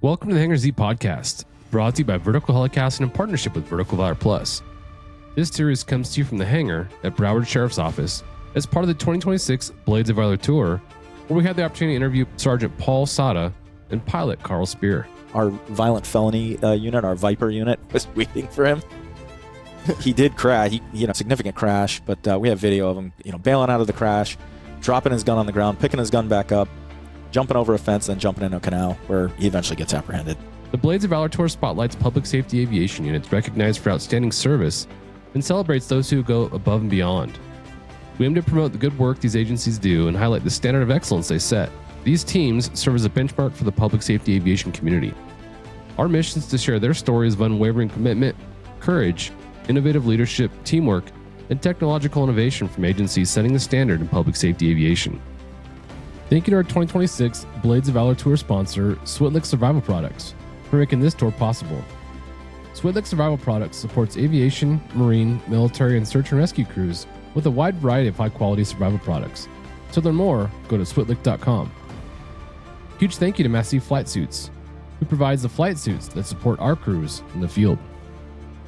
Welcome to the Hangar Z podcast, brought to you by Vertical Helicasting in partnership with Vertical Valor Plus. This series comes to you from the hangar at Broward Sheriff's Office as part of the 2026 Blades of Valor Tour, where we had the opportunity to interview Sgt Paul Seda and pilot Carl Speer. Our violent felony unit, our Viper unit, was waiting for him. He did crash, significant crash, but we have video of him, bailing out of the crash, dropping his gun on the ground, picking his gun back up, jumping over a fence, then jumping into a canal where he eventually gets apprehended. The Blades of Valor Tour spotlights public safety aviation units recognized for outstanding service and celebrates those who go above and beyond. We aim to promote the good work these agencies do and highlight the standard of excellence they set. These teams serve as a benchmark for the public safety aviation community. Our mission is to share their stories of unwavering commitment, courage, innovative leadership, teamwork, and technological innovation from agencies setting the standard in public safety aviation. Thank you to our 2026 Blades of Valor Tour sponsor, Switlick Survival Products, for making this tour possible. Switlick Survival Products supports aviation, marine, military, and search and rescue crews with a wide variety of high-quality survival products. To learn more, go to switlick.com. Huge thank you to Massif Flight Suits, who provides the flight suits that support our crews in the field.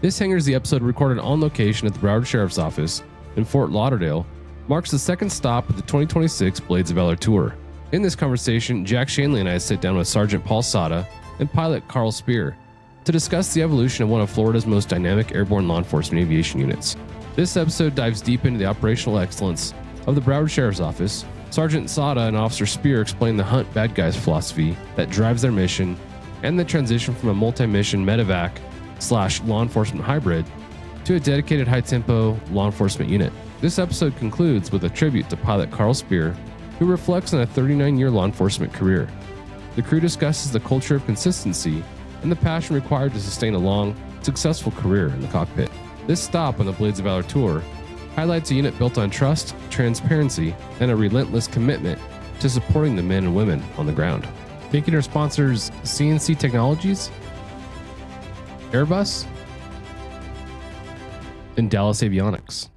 This Hangar Z episode, recorded on location at the Broward Sheriff's Office in Fort Lauderdale, marks the second stop of the 2026 Blades of Valor Tour. In this conversation, Jack Shanley and I sit down with Sgt Paul Seda and pilot Carl Speer to discuss the evolution of one of Florida's most dynamic airborne law enforcement aviation units. This episode dives deep into the operational excellence of the Broward Sheriff's Office. Sergeant Seda and Officer Speer explain the hunt bad guys philosophy that drives their mission and the transition from a multi-mission medevac/law enforcement hybrid to a dedicated high-tempo law enforcement unit. This episode concludes with a tribute to pilot Carl Speer, who reflects on a 39-year law enforcement career. The crew discusses the culture of consistency and the passion required to sustain a long, successful career in the cockpit. This stop on the Blades of Valor Tour highlights a unit built on trust, transparency, and a relentless commitment to supporting the men and women on the ground. Thank you to our sponsors, CNC Technologies, Airbus, and Dallas Avionics.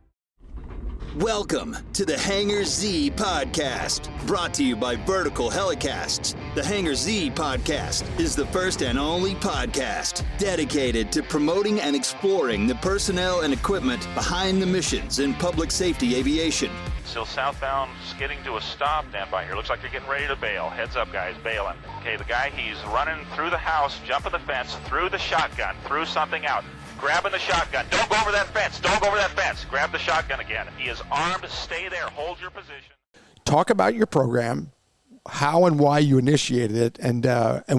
Welcome to the Hangar Z podcast, brought to you by Vertical Helicasts. The Hangar Z podcast is the first and only podcast dedicated to promoting and exploring the personnel and equipment behind the missions in public safety aviation. Still southbound, skidding to a stop. Stand by here. Looks like you're getting ready to bail. Heads up, guys, bailing. Okay, the guy, he's running through the house, jumping the fence, through the shotgun, through something out. Grabbing the shotgun. Don't go over that fence. Don't go over that fence. Grab the shotgun again. He is armed. Stay there. Hold your position. Talk about your program, how and why you initiated it, and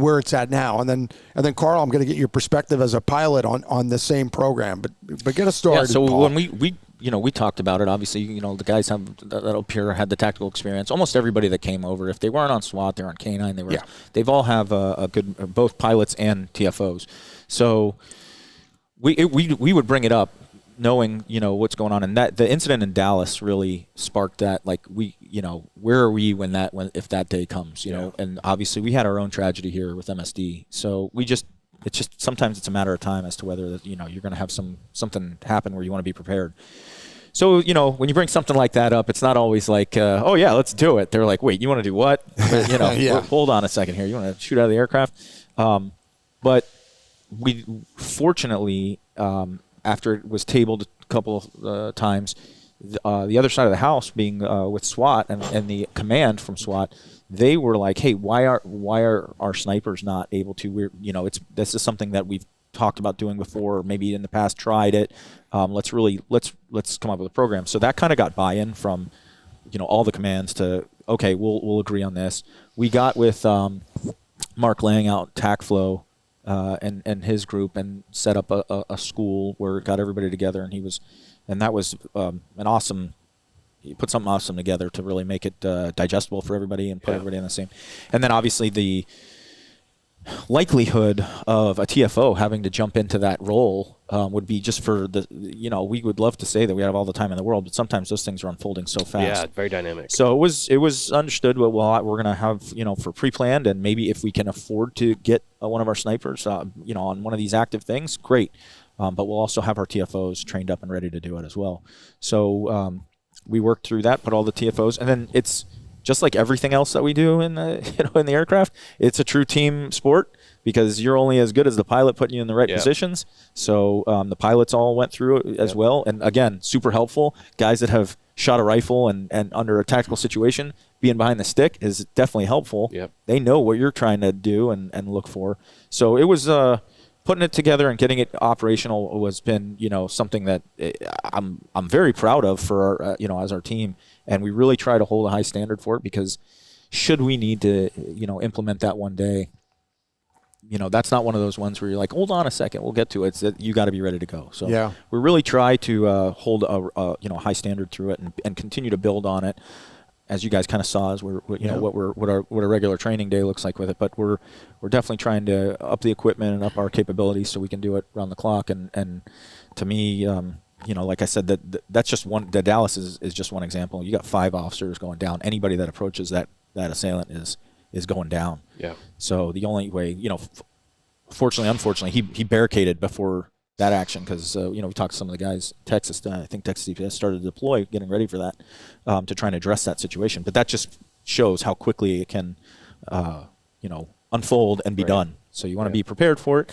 where it's at now. And then Carl, I'm going to get your perspective as a pilot on the same program. But get us started. Yeah, so Paul. when we talked about it, obviously, the guys that up here had the tactical experience. Almost everybody that came over, if they weren't on SWAT, they're on K9. They've all have a good, both pilots and TFOs. So we would bring it up, knowing what's going on, and that the incident in Dallas really sparked that. Like where are we if that day comes? And obviously we had our own tragedy here with MSD. So it's just sometimes it's a matter of time as to whether you're going to have something happen where you want to be prepared. So when you bring something like that up, it's not always like oh yeah, let's do it. They're like, wait, you want to do what? Hold on a second here. You want to shoot out of the aircraft? But we fortunately, after it was tabled a couple of times, the other side of the house, being with SWAT and the command from SWAT, they were like, "Hey, why are our snipers not able to? This is something that we've talked about doing before, or maybe in the past tried it. Let's come up with a program." So that kind of got buy-in from all the commands to, okay, we'll agree on this. We got with Mark laying out TACFlow. And his group, and set up a school where it got everybody together, and that was an awesome. He put something awesome together to really make it digestible for everybody and put everybody in the same. And then obviously the likelihood of a TFO having to jump into that role would be just for the, we would love to say that we have all the time in the world, but sometimes those things are unfolding so fast. Yeah, very dynamic. So it was understood what we're going to have, for pre-planned, and maybe if we can afford to get one of our snipers, on one of these active things, great. But we'll also have our TFOs trained up and ready to do it as well. So we worked through that, put all the TFOs, and then it's just like everything else that we do in the in the aircraft. It's a true team sport. because you're only as good as the pilot putting you in the right positions. So the pilots all went through it as well. And again, super helpful. Guys that have shot a rifle and under a tactical situation, being behind the stick is definitely helpful. Yep. They know what you're trying to do and look for. So it was putting it together and getting it operational was been, something that I'm very proud of for our, as our team. And we really try to hold a high standard for it, because should we need to, implement that one day, that's not one of those ones where you're like, hold on a second, we'll get to it. It's that you got to be ready to go. So we really try to hold a high standard through it and continue to build on it, as you guys kind of saw, as what our regular training day looks like with it. But we're definitely trying to up the equipment and up our capabilities so we can do it around the clock. And to me, like I said, that's just one. The Dallas is just one example. You got 5 officers going down. Anybody that approaches that assailant is going down. Yeah. So the only way, fortunately, unfortunately, he barricaded before that action, because we talked to some of the guys. Texas, I think Texas DPS started to deploy, getting ready for that, to try and address that situation. But that just shows how quickly it can, unfold and be done. So you want to be prepared for it.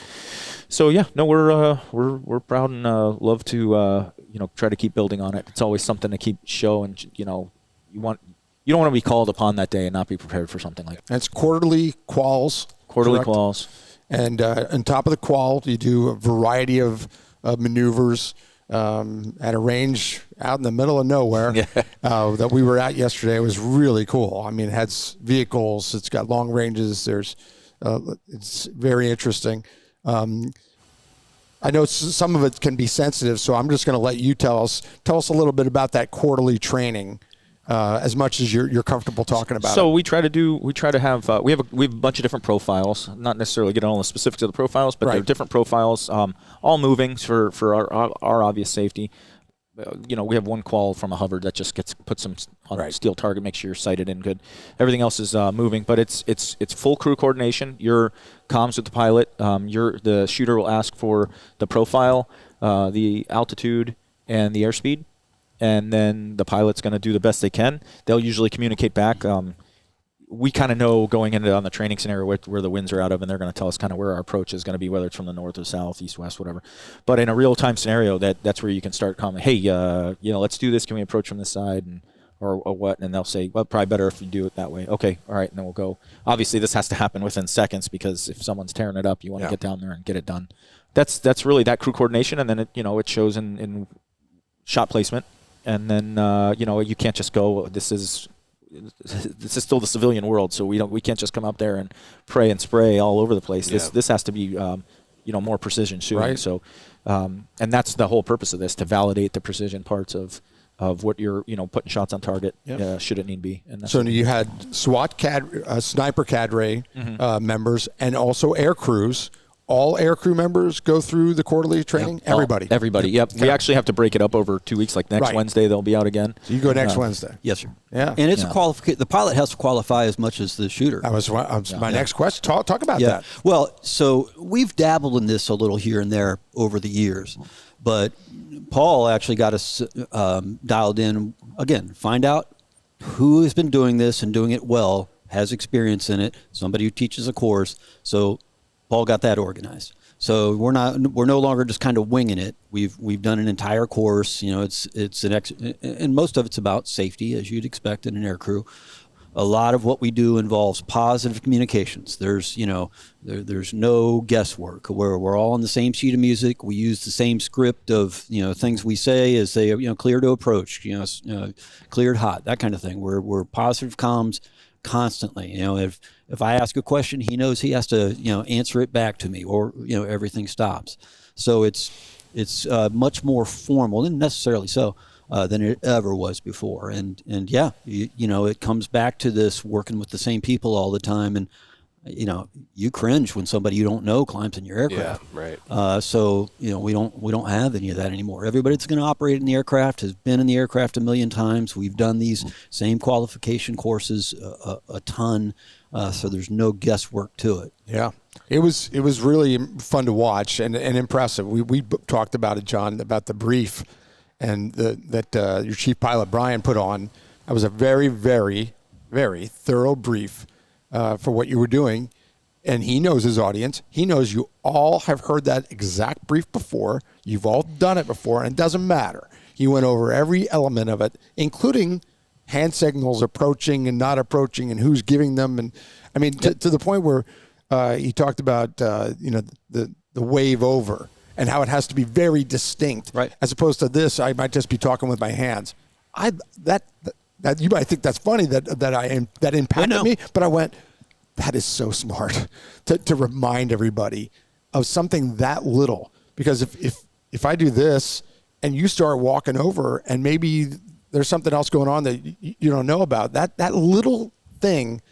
So we're proud and love to try to keep building on it. It's always something to keep show, and you don't want to be called upon that day and not be prepared for something like that. That's quarterly quals. Quarterly quals. And on top of the qual, you do a variety of maneuvers at a range out in the middle of nowhere that we were at yesterday. It was really cool. I mean, it has vehicles. It's got long ranges. It's very interesting. I know some of it can be sensitive, so I'm just going to let you tell us a little bit about that quarterly training. As much as you're comfortable talking about. So we have a bunch of different profiles. Not necessarily get all the specifics of the profiles, but they're different profiles, all moving for our obvious safety. We have one qual from a hover that just puts some on a steel target, make sure you're sighted in good. Everything else is moving, but it's full crew coordination. Your comms with the pilot. The shooter will ask for the profile, the altitude, and the airspeed. And then the pilot's going to do the best they can. They'll usually communicate back. We kind of know going into on the training scenario where the winds are out of, and they're going to tell us kind of where our approach is going to be, whether it's from the north or south, east, west, whatever. But in a real-time scenario, that's where you can start commenting, hey, let's do this. Can we approach from this side? Or what? And they'll say, well, probably better if you do it that way. Okay, all right, and then we'll go. Obviously, this has to happen within seconds, because if someone's tearing it up, you want to get down there and get it done. That's really that crew coordination, and then it shows in shot placement. And then you can't just go. This is still the civilian world, so we can't just come up there and pray and spray all over the place. This has to be more precision shooting. Right. So and that's the whole purpose of this, to validate the precision parts of what you're putting shots on target should it need be. And so you had SWAT sniper cadre members, and also air crews. All air crew members go through the quarterly training? Everybody? Everybody, yep. Okay. We actually have to break it up over 2 weeks. Like next Wednesday, they'll be out again. So you go next Wednesday? Yes, sir. Yeah. And it's a qualification. The pilot has to qualify as much as the shooter. That was my next question. Talk about that. Well, so we've dabbled in this a little here and there over the years. But Paul actually got us dialed in. Again, find out who has been doing this and doing it well, has experience in it, somebody who teaches a course. So Paul got that organized. So we're no longer just kind of winging it. We've done an entire course. And most of it's about safety, as you'd expect in an air crew. A lot of what we do involves positive communications. There's there's no guesswork. We're all on the same sheet of music. We use the same script of things we say as they clear to approach. Cleared hot, that kind of thing. We're positive comms constantly. If I ask a question, he knows he has to answer it back to me, or everything stops. So it's much more formal, and necessarily so, than it ever was before. And it comes back to this working with the same people all the time, and you cringe when somebody you don't know climbs in your aircraft. Yeah, right. So we don't have any of that anymore. Everybody that's going to operate in the aircraft has been in the aircraft a million times. We've done these same qualification courses a ton, so there's no guesswork to it. Yeah, it was really fun to watch and impressive. We talked about it, John, about the brief and that your chief pilot Brian put on. That was a very, very, very thorough brief for what you were doing. and he knows his audience. He knows you all have heard that exact brief before. You've all done it before, and it doesn't matter. He went over every element of it, including hand signals approaching and not approaching and who's giving them. And I mean, to the point where he talked about, the wave over and how it has to be very distinct, right? As opposed to this, I might just be talking with my hands. That you might think that's funny that impacted me, but I went, that is so smart to remind everybody of something that little. Because if I do this and you start walking over and maybe there's something else going on that you don't know about, that little thing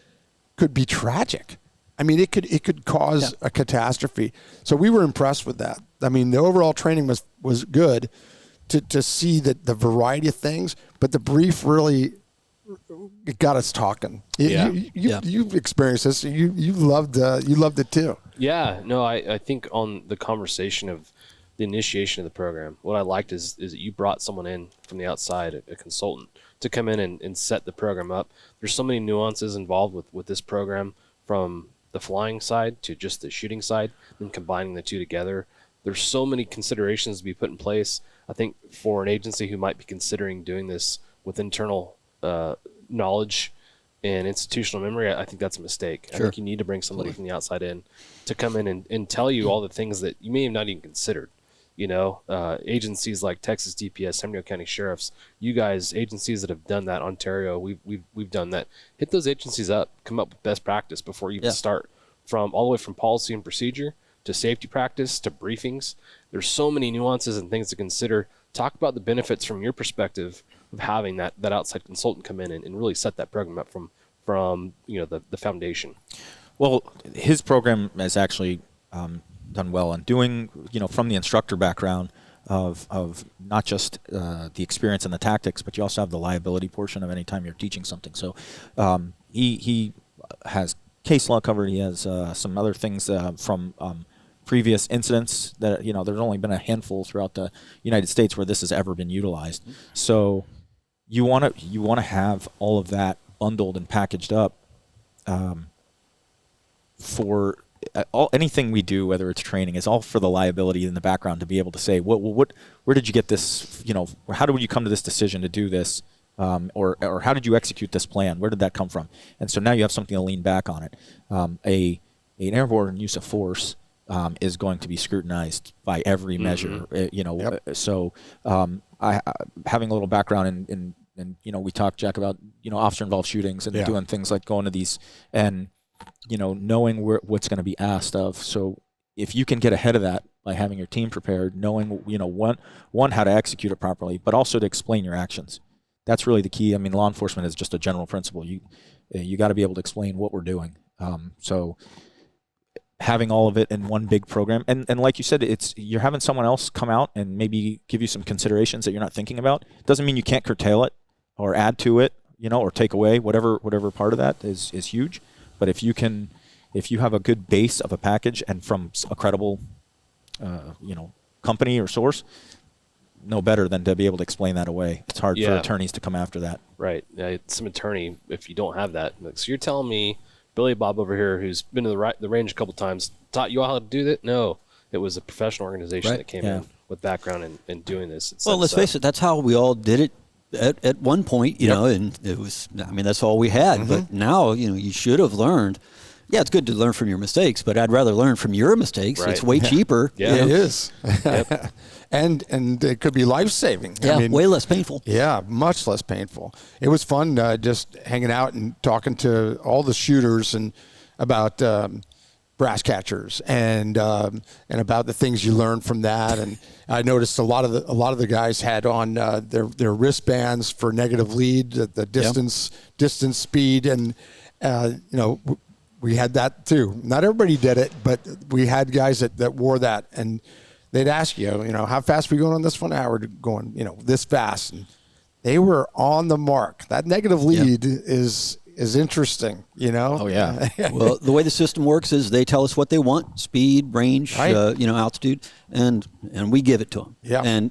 could be tragic. I mean, it could cause a catastrophe. So we were impressed with that. I mean, the overall training was good to see that the variety of things, but the brief really got us talking. You've experienced this. You loved it too. Yeah, no, I think on the conversation of the initiation of the program, what I liked is that you brought someone in from the outside, a consultant, to come in and set the program up. There's so many nuances involved with this program, from the flying side to just the shooting side, and combining the two together. There's so many considerations to be put in place. I think for an agency who might be considering doing this with internal knowledge and institutional memory, I think that's a mistake. Sure. I think you need to bring somebody from the outside in to come in and tell you all the things that you may have not even considered. Agencies like Texas DPS, Henry County Sheriffs, you guys, agencies that have done that, Ontario, we've done that. Hit those agencies up, come up with best practice before you even start, from all the way from policy and procedure to safety practice to briefings. There's so many nuances and things to consider. Talk about the benefits from your perspective of having that outside consultant come in and really set that program up from the foundation. Well, his program has actually done well, and doing, from the instructor background of not just the experience and the tactics, but you also have the liability portion of any time you're teaching something. So he has case law covered. He has some other things from previous incidents that, there's only been a handful throughout the United States where this has ever been utilized. So you want to have all of that bundled and packaged up for anything we do, whether it's training, is all for the liability in the background, to be able to say, where did you get this, how did you come to this decision to do this, or how did you execute this plan? Where did that come from? And so now you have something to lean back on it. An airborne use of force is going to be scrutinized by every measure, So I having a little background in we talked, Jack, about, officer-involved shootings and doing things like going to these and, knowing what's going to be asked of. So if you can get ahead of that by having your team prepared, knowing, one, how to execute it properly, but also to explain your actions. That's really the key. I mean, law enforcement is just a general principle. You got to be able to explain what we're doing. So having all of it in one big program, and like you said, you're having someone else come out and maybe give you some considerations that you're not thinking about. Doesn't mean you can't curtail it or add to it, or take away whatever part of that is huge. But if you have a good base of a package and from a credible, company or source, no better than to be able to explain that away. It's hard for attorneys to come after that. Right. Some attorney, if you don't have that. So you're telling me Billy Bob over here, who's been to the range a couple times, taught you all how to do that? No. It was a professional organization that came in with background in doing this. Well, let's face it, that's how we all did it at one point, and it was, that's all we had. Mm-hmm. But now, you should have learned. Yeah, it's good to learn from your mistakes, but I'd rather learn from your mistakes. Right. It's way cheaper. Yeah, it is. And it could be life-saving. Yeah, way less painful. Yeah, much less painful. It was fun just hanging out and talking to all the shooters and about brass catchers and about the things you learn from that. And I noticed a lot of the guys had on their wristbands for negative lead, the distance speed, and we had that too. Not everybody did it, but we had guys that wore that, and they'd ask you, how fast are we going on this one? How we're going, this fast. And they were on the mark. That negative lead is interesting, Oh, yeah. Well, the way the system works is they tell us what they want: speed, range, right. Altitude, and we give it to them. Yeah. And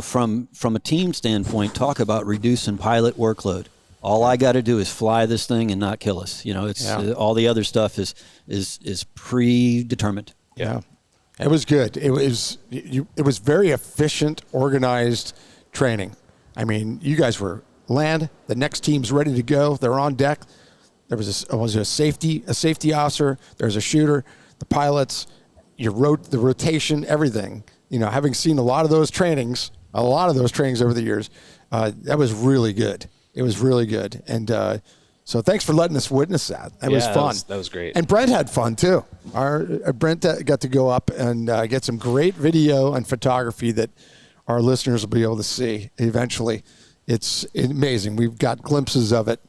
from a team standpoint, talk about reducing pilot workload. All I got to do is fly this thing and not kill us. It's all the other stuff is predetermined. Yeah. It was good. It was very efficient, organized training. I mean, you guys were land. The next team's ready to go. They're on deck. There was a safety officer. There's a shooter. The pilots. The rotation, everything. Having seen a lot of those trainings over the years, that was really good. It was really good. And so thanks for letting us witness that. It was fun. That was great. And Brent had fun too. Brent got to go up and get some great video and photography that our listeners will be able to see eventually. It's amazing. We've got glimpses of it,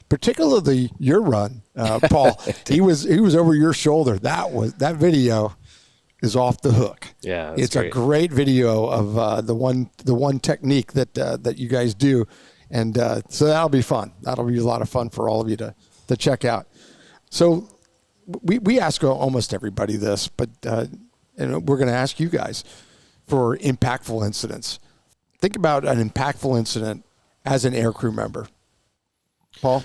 particularly your run, Paul. He was over your shoulder. That video is off the hook. Yeah, it's great. A great video of the one technique that you guys do. And so that'll be fun. That'll be a lot of fun for all of you to check out. So we ask almost everybody this, but and we're going to ask you guys for impactful incidents. Think about an impactful incident as an aircrew member. Paul?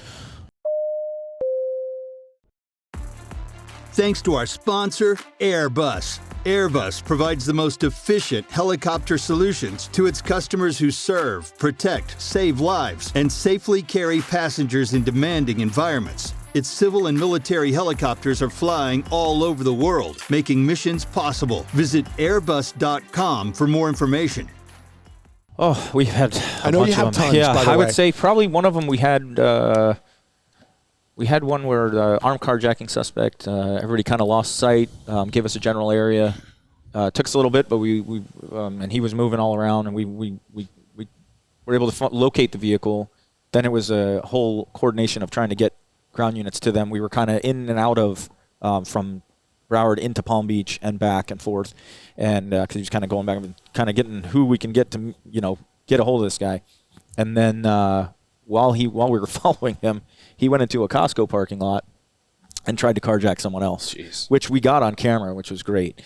Thanks to our sponsor, Airbus. Airbus provides the most efficient helicopter solutions to its customers who serve, protect, save lives, and safely carry passengers in demanding environments. Its civil and military helicopters are flying all over the world, making missions possible. Visit airbus.com for more information. Oh, we had. I know you have tons. Yeah, by the I way. would say probably one of them we had. We had one where the armed carjacking suspect, everybody kind of lost sight, gave us a general area. Took us a little bit, but we and he was moving all around, and we were able to locate the vehicle. Then it was a whole coordination of trying to get ground units to them. We were kind of in and out of from Broward into Palm Beach and back and forth, and because he was kind of going back and kind of getting who we can get to, get a hold of this guy. And then while we were following him, he went into a Costco parking lot and tried to carjack someone else, which we got on camera, which was great.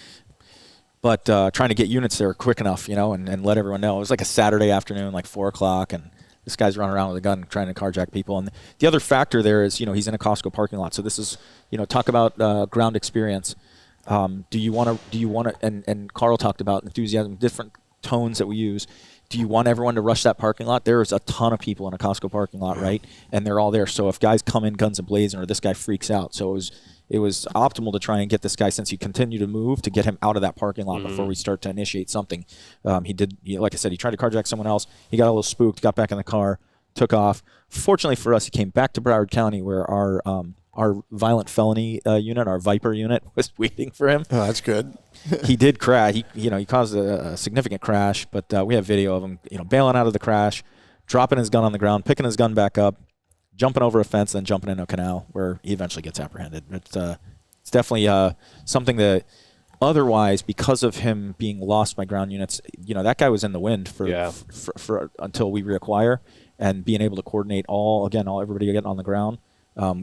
But trying to get units there quick enough, and let everyone know. It was like a Saturday afternoon, like 4 o'clock, and this guy's running around with a gun trying to carjack people. And the other factor there is, he's in a Costco parking lot. So this is, talk about ground experience. Do you want to, and Carl talked about enthusiasm, different tones that we use. Do you want everyone to rush that parking lot? There's a ton of people in a Costco parking lot, right? And they're all there. So if guys come in guns a-blazing, or this guy freaks out. So it was optimal to try and get this guy, since he continued to move, to get him out of that parking lot before we start to initiate something. He did, like I said, he tried to carjack someone else. He got a little spooked, got back in the car, took off. Fortunately for us, he came back to Broward County, where our violent felony unit, our Viper unit, was waiting for him. Oh, that's good. He did crash. He caused a significant crash, but we have video of him, bailing out of the crash, dropping his gun on the ground, picking his gun back up, jumping over a fence, then jumping into a canal, where he eventually gets apprehended. It's definitely something that otherwise, because of him being lost by ground units, that guy was in the wind for until we reacquire, and being able to coordinate everybody getting on the ground.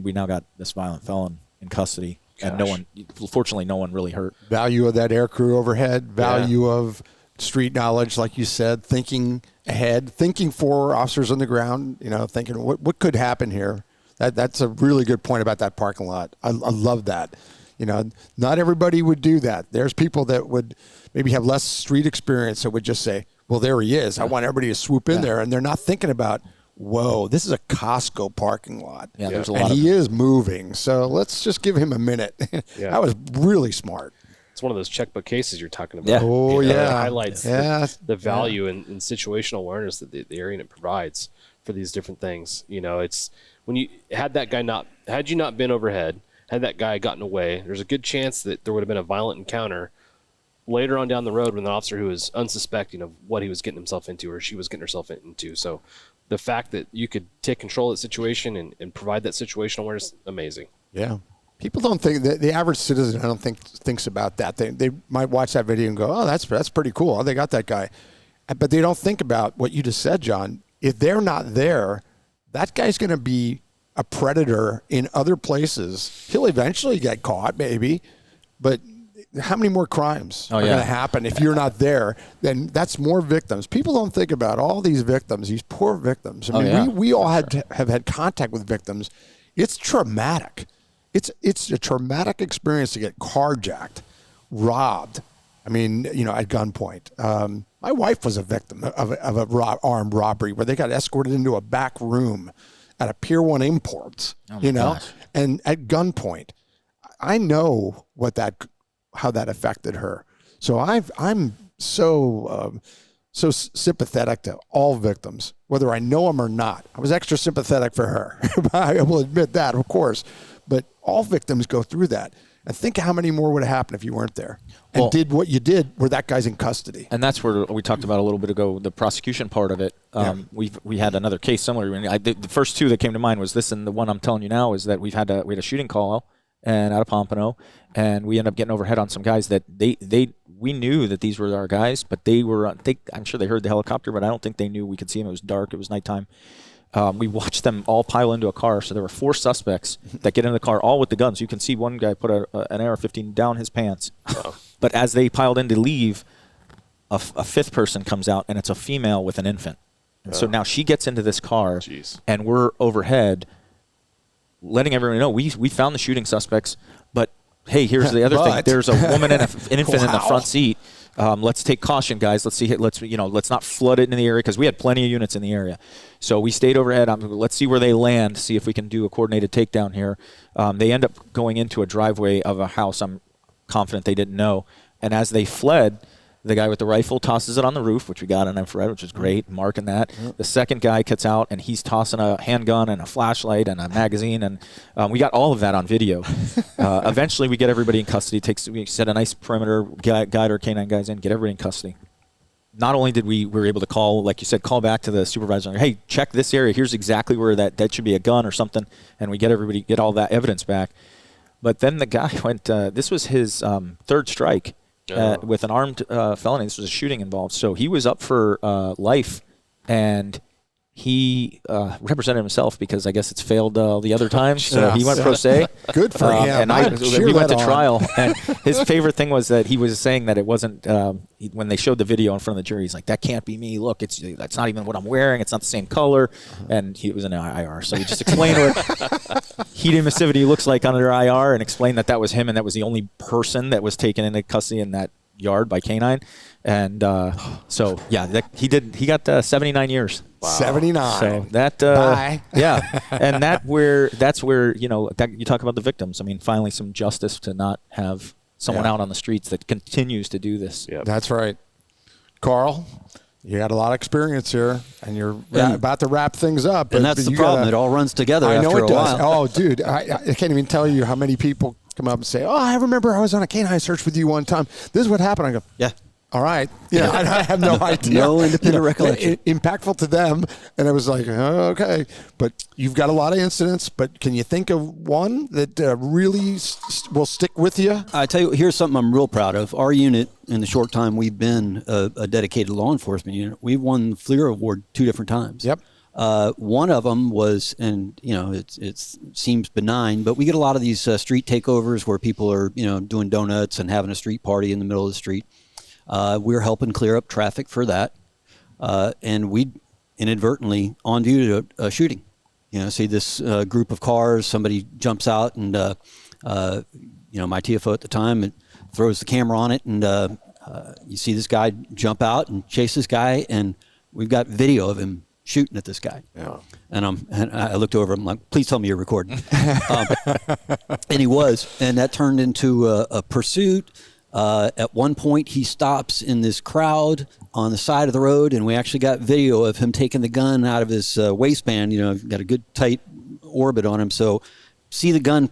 We now got this violent felon in custody. And fortunately, no one really hurt. Value of that aircrew overhead, value of street knowledge, like you said, thinking ahead, thinking for officers on the ground, thinking what could happen here. That's a really good point about that parking lot. I love that. Not everybody would do that. There's people that would maybe have less street experience that would just say, well, there he is. I want everybody to swoop in there. And they're not thinking about, whoa, this is a Costco parking lot. Yeah, there's a lot. And he is moving. So let's just give him a minute. That was really smart. It's one of those checkbook cases you're talking about. Yeah. Oh, It yeah. highlights the value in situational awareness that the area unit provides for these different things. It's when you had you not been overhead, had that guy gotten away, there's a good chance that there would have been a violent encounter later on down the road with an officer who was unsuspecting of what he was getting himself into, or she was getting herself into. So the fact that you could take control of the situation and provide that situational awareness, amazing. Yeah. People don't think, the average citizen, I don't think, thinks about that. They might watch that video and go, oh, that's pretty cool. Oh, they got that guy. But they don't think about what you just said, John. If they're not there, that guy's going to be a predator in other places. He'll eventually get caught, maybe. But how many more crimes Oh, are yeah. going to happen if you're not there? Then that's more victims. People don't think about all these victims, these poor victims. I mean, yeah. we all have had contact with victims. It's traumatic. It's a traumatic experience to get carjacked, robbed. I mean, at gunpoint. My wife was a victim of a armed robbery where they got escorted into a back room at a Pier 1 Imports, gosh. and at gunpoint. I know how that affected her. So I'm so sympathetic to all victims, whether I know them or not. I was extra sympathetic for her. I will admit that, of course. But all victims go through that. And think how many more would have happened if you weren't there and did what you did where that guy's in custody. And that's where we talked about a little bit ago, the prosecution part of it. We had another case similar. The first two that came to mind was this, and the one I'm telling you now is that we had a shooting call and out of Pompano, and we ended up getting overhead on some guys that we knew that these were our guys, but I'm sure they heard the helicopter, but I don't think they knew we could see them. It was dark. It was nighttime. We watched them all pile into a car. So there were 4 suspects that get in the car, all with the guns. You can see one guy put an AR-15 down his pants. Wow. But as they piled in to leave, a 5th person comes out, and it's a female with an infant. And so now she gets into this car, and we're overhead letting everyone know we found the shooting suspects. But, hey, here's the other thing. There's a woman and an infant in the front seat. Let's take caution, guys. Let's not flood it in the area because we had plenty of units in the area. So we stayed overhead. Let's see where they land, see if we can do a coordinated takedown here. They end up going into a driveway of a house I'm confident they didn't know. And as they fled, the guy with the rifle tosses it on the roof, which we got on infrared, which is great, marking that. The second guy gets out, and he's tossing a handgun and a flashlight and a magazine, and we got all of that on video. Eventually, we get everybody in custody. We set a nice perimeter, guide our K-9 guys in, get everybody in custody. Not only did we were able to call, like you said, call back to the supervisor, hey, check this area. Here's exactly where that should be a gun or something, and we get all that evidence back. But then the guy went, this was his 3rd strike. With an armed felony. This was a shooting involved. So he was up for life, and he represented himself because I guess it's failed the other times. So he went pro se. Good for him. And we went to trial. And his favorite thing was that he was saying that it wasn't, when they showed the video in front of the jury, he's like, that can't be me. Look, that's not even what I'm wearing. It's not the same color. And he was an IR. So he just explained what heat emissivity looks like under IR and explained that was him and that was the only person that was taken into custody in that yard by K-9. And so, yeah, he got 79 years. Wow. 79. So that, bye. Yeah. And that's where, you talk about the victims. I mean, finally some justice to not have someone out on the streets that continues to do this. Yep. That's right. Can't you got a lot of experience here, and you're about to wrap things up. And that's the problem. It all runs together I know after it a does. while. Oh, dude, I can't even tell you how many people come up and say, oh, I remember I was on a K-9 search with you one time. This is what happened. I go, yeah. All right. Yeah, I have no idea. No independent recollection. Impactful to them. And I was like, oh, okay. But you've got a lot of incidents, but can you think of one that really will stick with you? I tell you, here's something I'm real proud of. Our unit, in the short time we've been a dedicated law enforcement unit, we've won the FLIR Award 2 different times. Yep. One of them was, and it seems benign, but we get a lot of these street takeovers where people are, doing donuts and having a street party in the middle of the street. We're helping clear up traffic for that, and we inadvertently on view to a shooting. See this group of cars. Somebody jumps out, and my TFO at the time throws the camera on it, and you see this guy jump out and chase this guy, and we've got video of him shooting at this guy. Yeah. And I looked over. I'm like, please tell me you're recording. And he was, and that turned into a pursuit. At one point, he stops in this crowd on the side of the road, and we actually got video of him taking the gun out of his waistband. Got a good tight orbit on him. So see the gun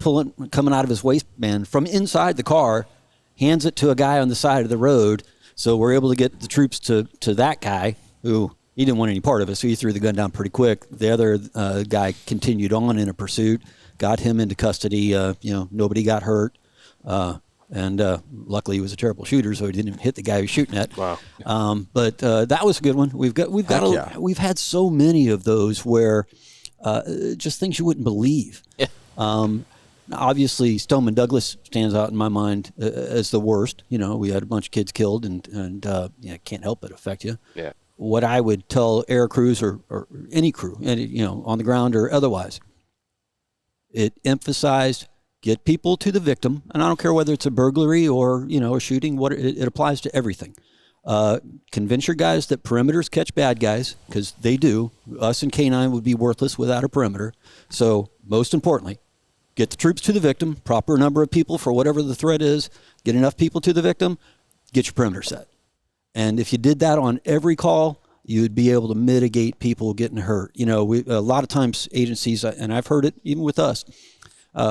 coming out of his waistband from inside the car, hands it to a guy on the side of the road. So we're able to get the troops to that guy who he didn't want any part of it, so he threw the gun down pretty quick. The other guy continued on in a pursuit, got him into custody. Nobody got hurt. And luckily, he was a terrible shooter, so he didn't hit the guy he was shooting at. Wow! But that was a good one. We've had so many of those where just things you wouldn't believe. Yeah. Now, obviously, Stoneman Douglas stands out in my mind as the worst. You know, we had a bunch of kids killed, and can't help but affect you. Yeah. What I would tell air crews or any crew, on the ground or otherwise, it emphasized get people to the victim, and I don't care whether it's a burglary or a shooting. It applies to everything. Convince your guys that perimeters catch bad guys, because they do. Us and K9 would be worthless without a perimeter. So most importantly, get the troops to the victim, proper number of people for whatever the threat is, get enough people to the victim, get your perimeter set. And if you did that on every call, you would be able to mitigate people getting hurt. A lot of times agencies, and I've heard it even with us,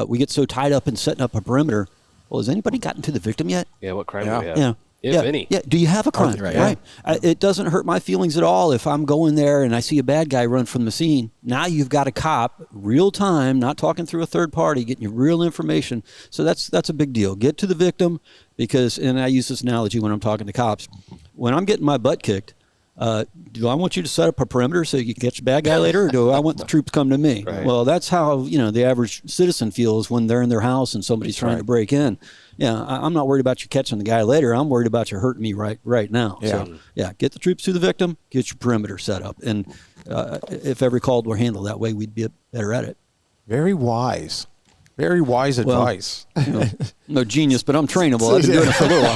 we get so tied up in setting up a perimeter. Well, has anybody gotten to the victim yet? Yeah, what crime do we have? If any. Yeah, do you have a crime? Right. It doesn't hurt my feelings at all if I'm going there and I see a bad guy run from the scene. Now you've got a cop, real time, not talking through a third party, getting you real information. So that's a big deal. Get to the victim, because, and I use this analogy when I'm talking to cops, when I'm getting my butt kicked, do I want you to set up a perimeter so you can catch a bad guy later, or do I want the troops to come to me? Right. Well, that's how the average citizen feels when they're in their house and somebody's trying to break in. Yeah, I'm not worried about you catching the guy later. I'm worried about you hurting me right now. Yeah. So, get the troops to the victim, get your perimeter set up. And if every call were handled that way, we'd be better at it. Very wise. Very wise advice. No genius, but I'm trainable. I've been doing it for a little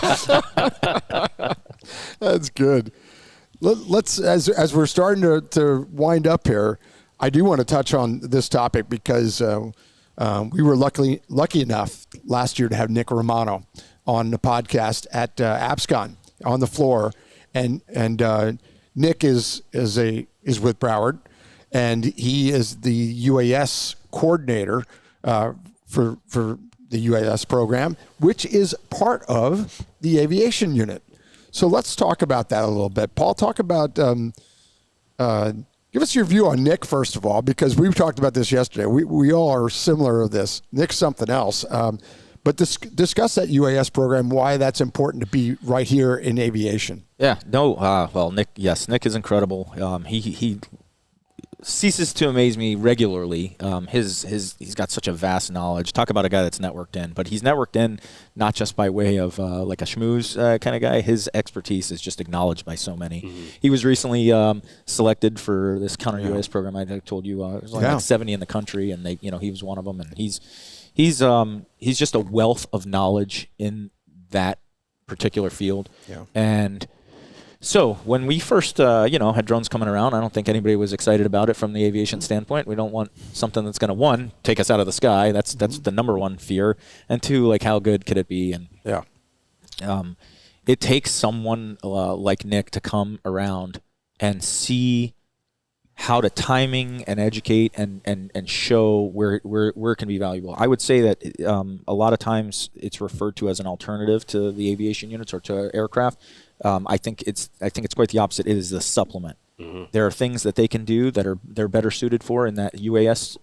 while. That's good. Let's as we're starting to wind up here, I do want to touch on this topic because we were lucky enough last year to have Nick Romano on the podcast at APSCON on the floor, and Nick is with Broward, and he is the UAS coordinator for the UAS program, which is part of the aviation unit. So let's talk about that a little bit. Paul, talk about, give us your view on Nick, first of all, because we've talked about this yesterday. We all are similar of this. Nick's something else. But discuss that UAS program, why that's important to be right here in aviation. Yeah, well, Nick is incredible. He ceases to amaze me regularly. He's got such a vast knowledge. Talk about a guy that's networked in, but he's networked in not just by way of like a schmooze kind of guy. His expertise is just acknowledged by so many. Mm-hmm. He was recently selected for this counter UAS program. I told you it was like 70 in the country, and he was one of them. And he's just a wealth of knowledge in that particular field. Yeah. And so when we first, had drones coming around, I don't think anybody was excited about it from the aviation standpoint. We don't want something that's going to, take us out of the sky. That's the number one fear. And two, like, how good could it be? And it takes someone like Nick to come around and see how to timing and educate and show where it can be valuable. I would say that a lot of times it's referred to as an alternative to the aviation units or to aircraft. I think it's quite the opposite. It is a supplement. Mm-hmm. There are things that they can do that they're better suited for in that UAS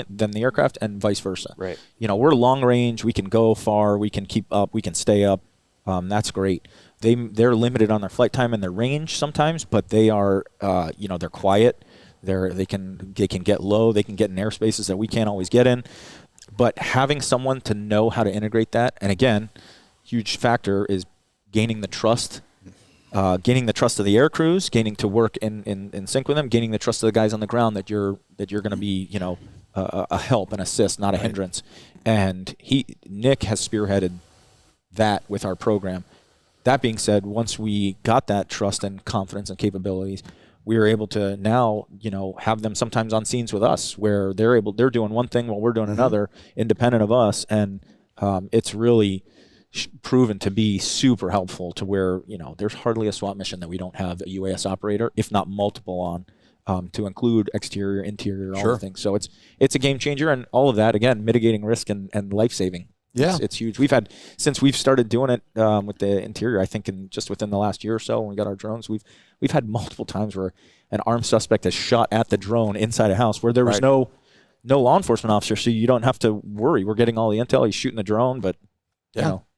than the aircraft, and vice versa. Right. We're long range. We can go far. We can keep up. We can stay up. That's great. They're limited on their flight time and their range sometimes, but they are they're quiet. They can get low. They can get in airspaces that we can't always get in. But having someone to know how to integrate that, and again, huge factor is gaining the trust. Gaining the trust of the air crews, gaining to work in sync with them, gaining the trust of the guys on the ground that you're going to be a help and assist, not a hindrance. And Nick has spearheaded that with our program. That being said, once we got that trust and confidence and capabilities, we are able to now have them sometimes on scenes with us where they're doing one thing while we're doing another, independent of us, and it's really proven to be super helpful to where there's hardly a SWAT mission that we don't have a UAS operator, if not multiple on, to include exterior, interior, all the things. So it's a game changer, and all of that, again, mitigating risk and life saving. Yeah, it's huge. We've had, since we've started doing it with the interior, I think just within the last year or so, when we got our drones, we've had multiple times where an armed suspect has shot at the drone inside a house where there was no law enforcement officer, so you don't have to worry. We're getting all the intel. He's shooting the drone, but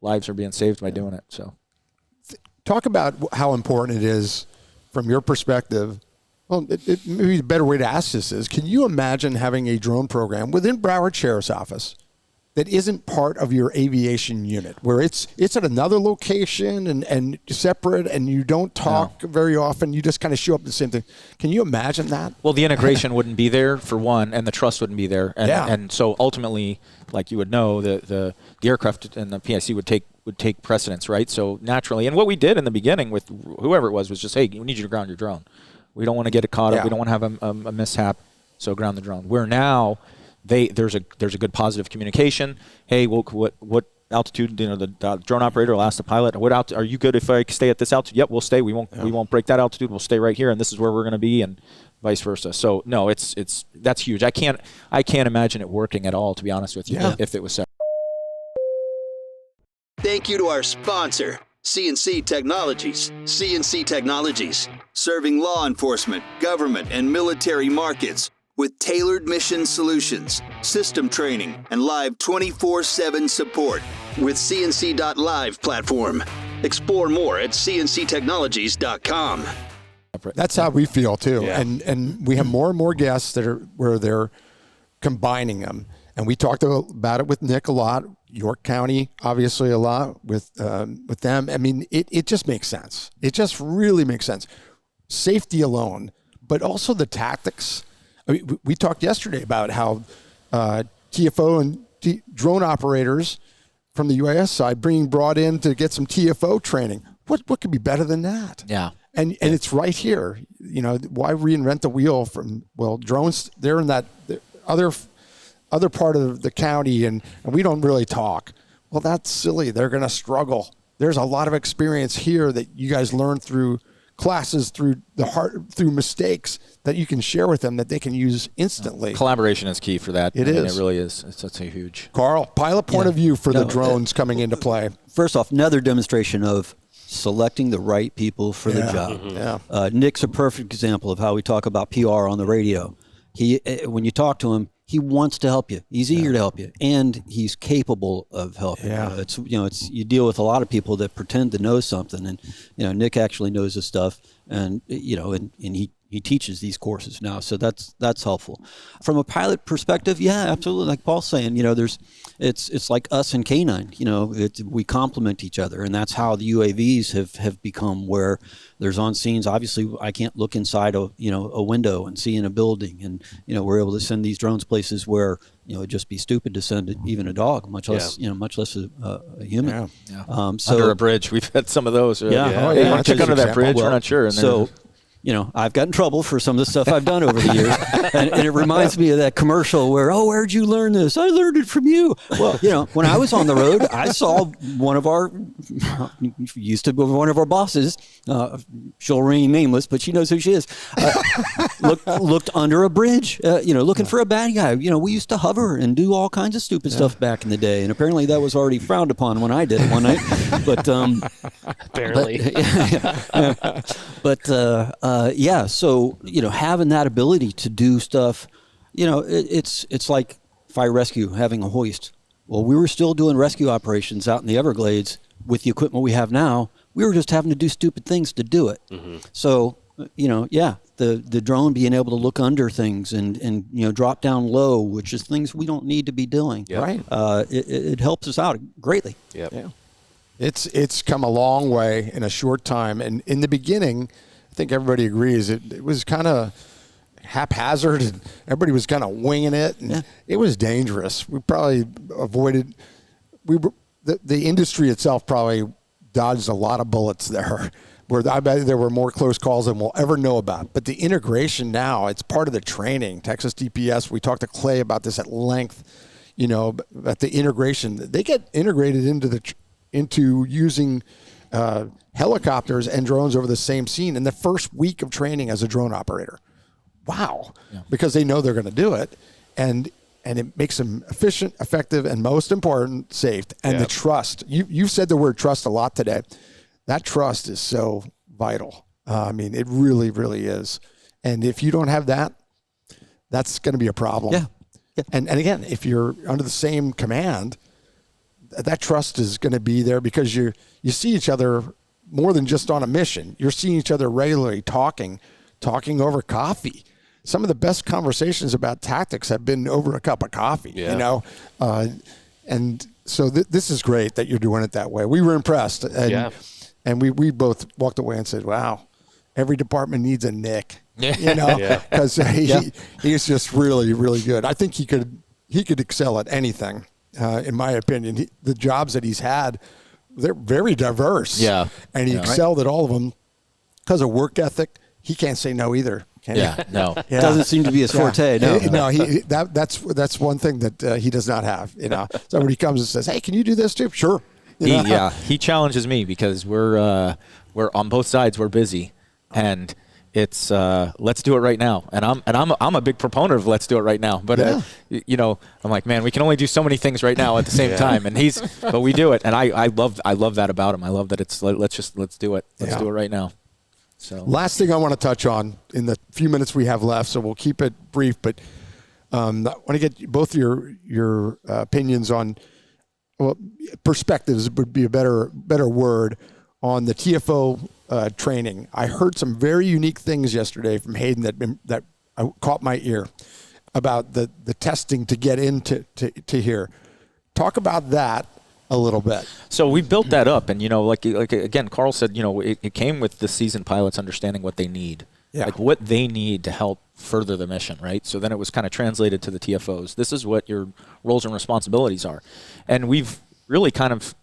lives are being saved by doing it. So, talk about how important it is from your perspective. Well, maybe a better way to ask this is: can you imagine having a drone program within Broward Sheriff's Office that isn't part of your aviation unit, where it's at another location and separate, and you don't talk very often. You just kind of show up the same thing. Can you imagine that? Well, the integration wouldn't be there for one, and the trust wouldn't be there. And so ultimately, like you would know, the aircraft and the PIC would take precedence, right? So naturally, and what we did in the beginning with whoever it was just, hey, we need you to ground your drone. We don't want to get it caught up. We don't want to have a mishap. So ground the drone. Where now there's a good positive communication. Hey, what altitude? The drone operator will ask the pilot, are you good if I stay at this altitude? Yep, we'll stay. We won't break that altitude. We'll stay right here, and this is where we're going to be, and vice versa. So no, that's huge. I can't imagine it working at all, to be honest with you, if it was separate. Thank you to our sponsor, CNC Technologies. CNC Technologies, serving law enforcement, government, and military markets with tailored mission solutions, system training, and live 24/7 support with CNC.live platform. Explore more at cnctechnologies.com. That's how we feel too, and we have more and more guests where they're combining them, and we talked about it with Nick a lot. York County, obviously, a lot with them. I mean, it just makes sense. It just really makes sense. Safety alone, but also the tactics. I mean, we talked yesterday about how TFO and drone operators from the UAS side being brought in to get some TFO training. What could be better than that? Yeah. And it's right here. Why reinvent the wheel drones, they're in that other part of the county and we don't really talk. Well, that's silly. They're going to struggle. There's a lot of experience here that you guys learn through classes, through mistakes that you can share with them that they can use instantly. Collaboration is key for that. It is. It really is. It's a huge. Carl, pilot point of view for the drones coming into play. First off, another demonstration of selecting the right people for the job. Mm-hmm. Yeah. Nick's a perfect example of how we talk about PR on the radio. When you talk to him, he wants to help you. He's eager to help you, and he's capable of helping. Yeah. You deal with a lot of people that pretend to know something, and Nick actually knows his stuff, and he teaches these courses now, so that's helpful. From a pilot perspective, yeah, absolutely. Like Paul's saying, it's like us and K9. We complement each other, and that's how the UAVs have become. Where there's on scenes. Obviously, I can't look inside a window and see in a building, and we're able to send these drones places where it'd just be stupid to send even a dog, much less a human. Yeah. So under a bridge, we've had some of those. Yeah. Why don't you go to that bridge? We're not sure. And so. I've gotten in trouble for some of the stuff I've done over the years. and it reminds me of that commercial where, where'd you learn this? I learned it from you. Well, when I was on the road, I saw one of our bosses, she'll remain nameless, but she knows who she is, looked under a bridge, looking for a bad guy. We used to hover and do all kinds of stupid stuff back in the day. And apparently that was already frowned upon when I did it one night. But apparently. So having that ability to do stuff, it's like fire rescue having a hoist. Well, we were still doing rescue operations out in the Everglades with the equipment we have now. We were just having to do stupid things to do it. Mm-hmm. So the drone being able to look under things and drop down low, which is things we don't need to be doing. Yep. Right. It helps us out greatly. Yep. Yeah. It's come a long way in a short time, and in the beginning, I think everybody agrees it was kind of haphazard, and everybody was kind of winging it, and it was dangerous. We probably avoided. The industry itself probably dodged a lot of bullets there. Where I bet there were more close calls than we'll ever know about. But the integration now, it's part of the training. Texas DPS. We talked to Clay about this at length. About the integration. They get integrated into using helicopters and drones over the same scene in the first week of training as a drone operator. Wow. Yeah. Because they know they're going to do it. And it makes them efficient, effective, and most important, safe. And the trust. You've said the word trust a lot today. That trust is so vital. It really, really is. And if you don't have that, that's going to be a problem. Yeah. And again, if you're under the same command, that trust is going to be there because you see each other more than just on a mission. You're seeing each other regularly, talking over coffee. Some of the best conversations about tactics have been over a cup of coffee. Yeah. And so this is great that you're doing it that way. We were impressed. And we both walked away and said, wow, every department needs a Nick, because he's just really, really good. I think he could excel at anything, in my opinion. The jobs that he's had, they're very diverse. Yeah. And he excelled at all of them because of work ethic. He can't say no either. Doesn't seem to be his forte. That's one thing that he does not have. Somebody comes and says, "Hey, can you do this too?" Sure. He challenges me because we're on both sides. We're busy, and it's let's do it right now. And I'm a big proponent of let's do it right now. But I'm like, man, we can only do so many things right now at the same time. And but we do it, and I love that about him. I love that it's let's do it. Let's do it right now. So last thing I want to touch on in the few minutes we have left, so we'll keep it brief, but I want to get both your opinions on, perspectives would be a better word, on the TFO training. I heard some very unique things yesterday from Hayden that caught my ear about the testing to get into to here. Talk about that a little bit. So we built that up, and like again, Carl said, it came with the seasoned pilots understanding what they need, like what they need to help further the mission, right? So then it was kind of translated to the TFOs. This is what your roles and responsibilities are, and we've really kind of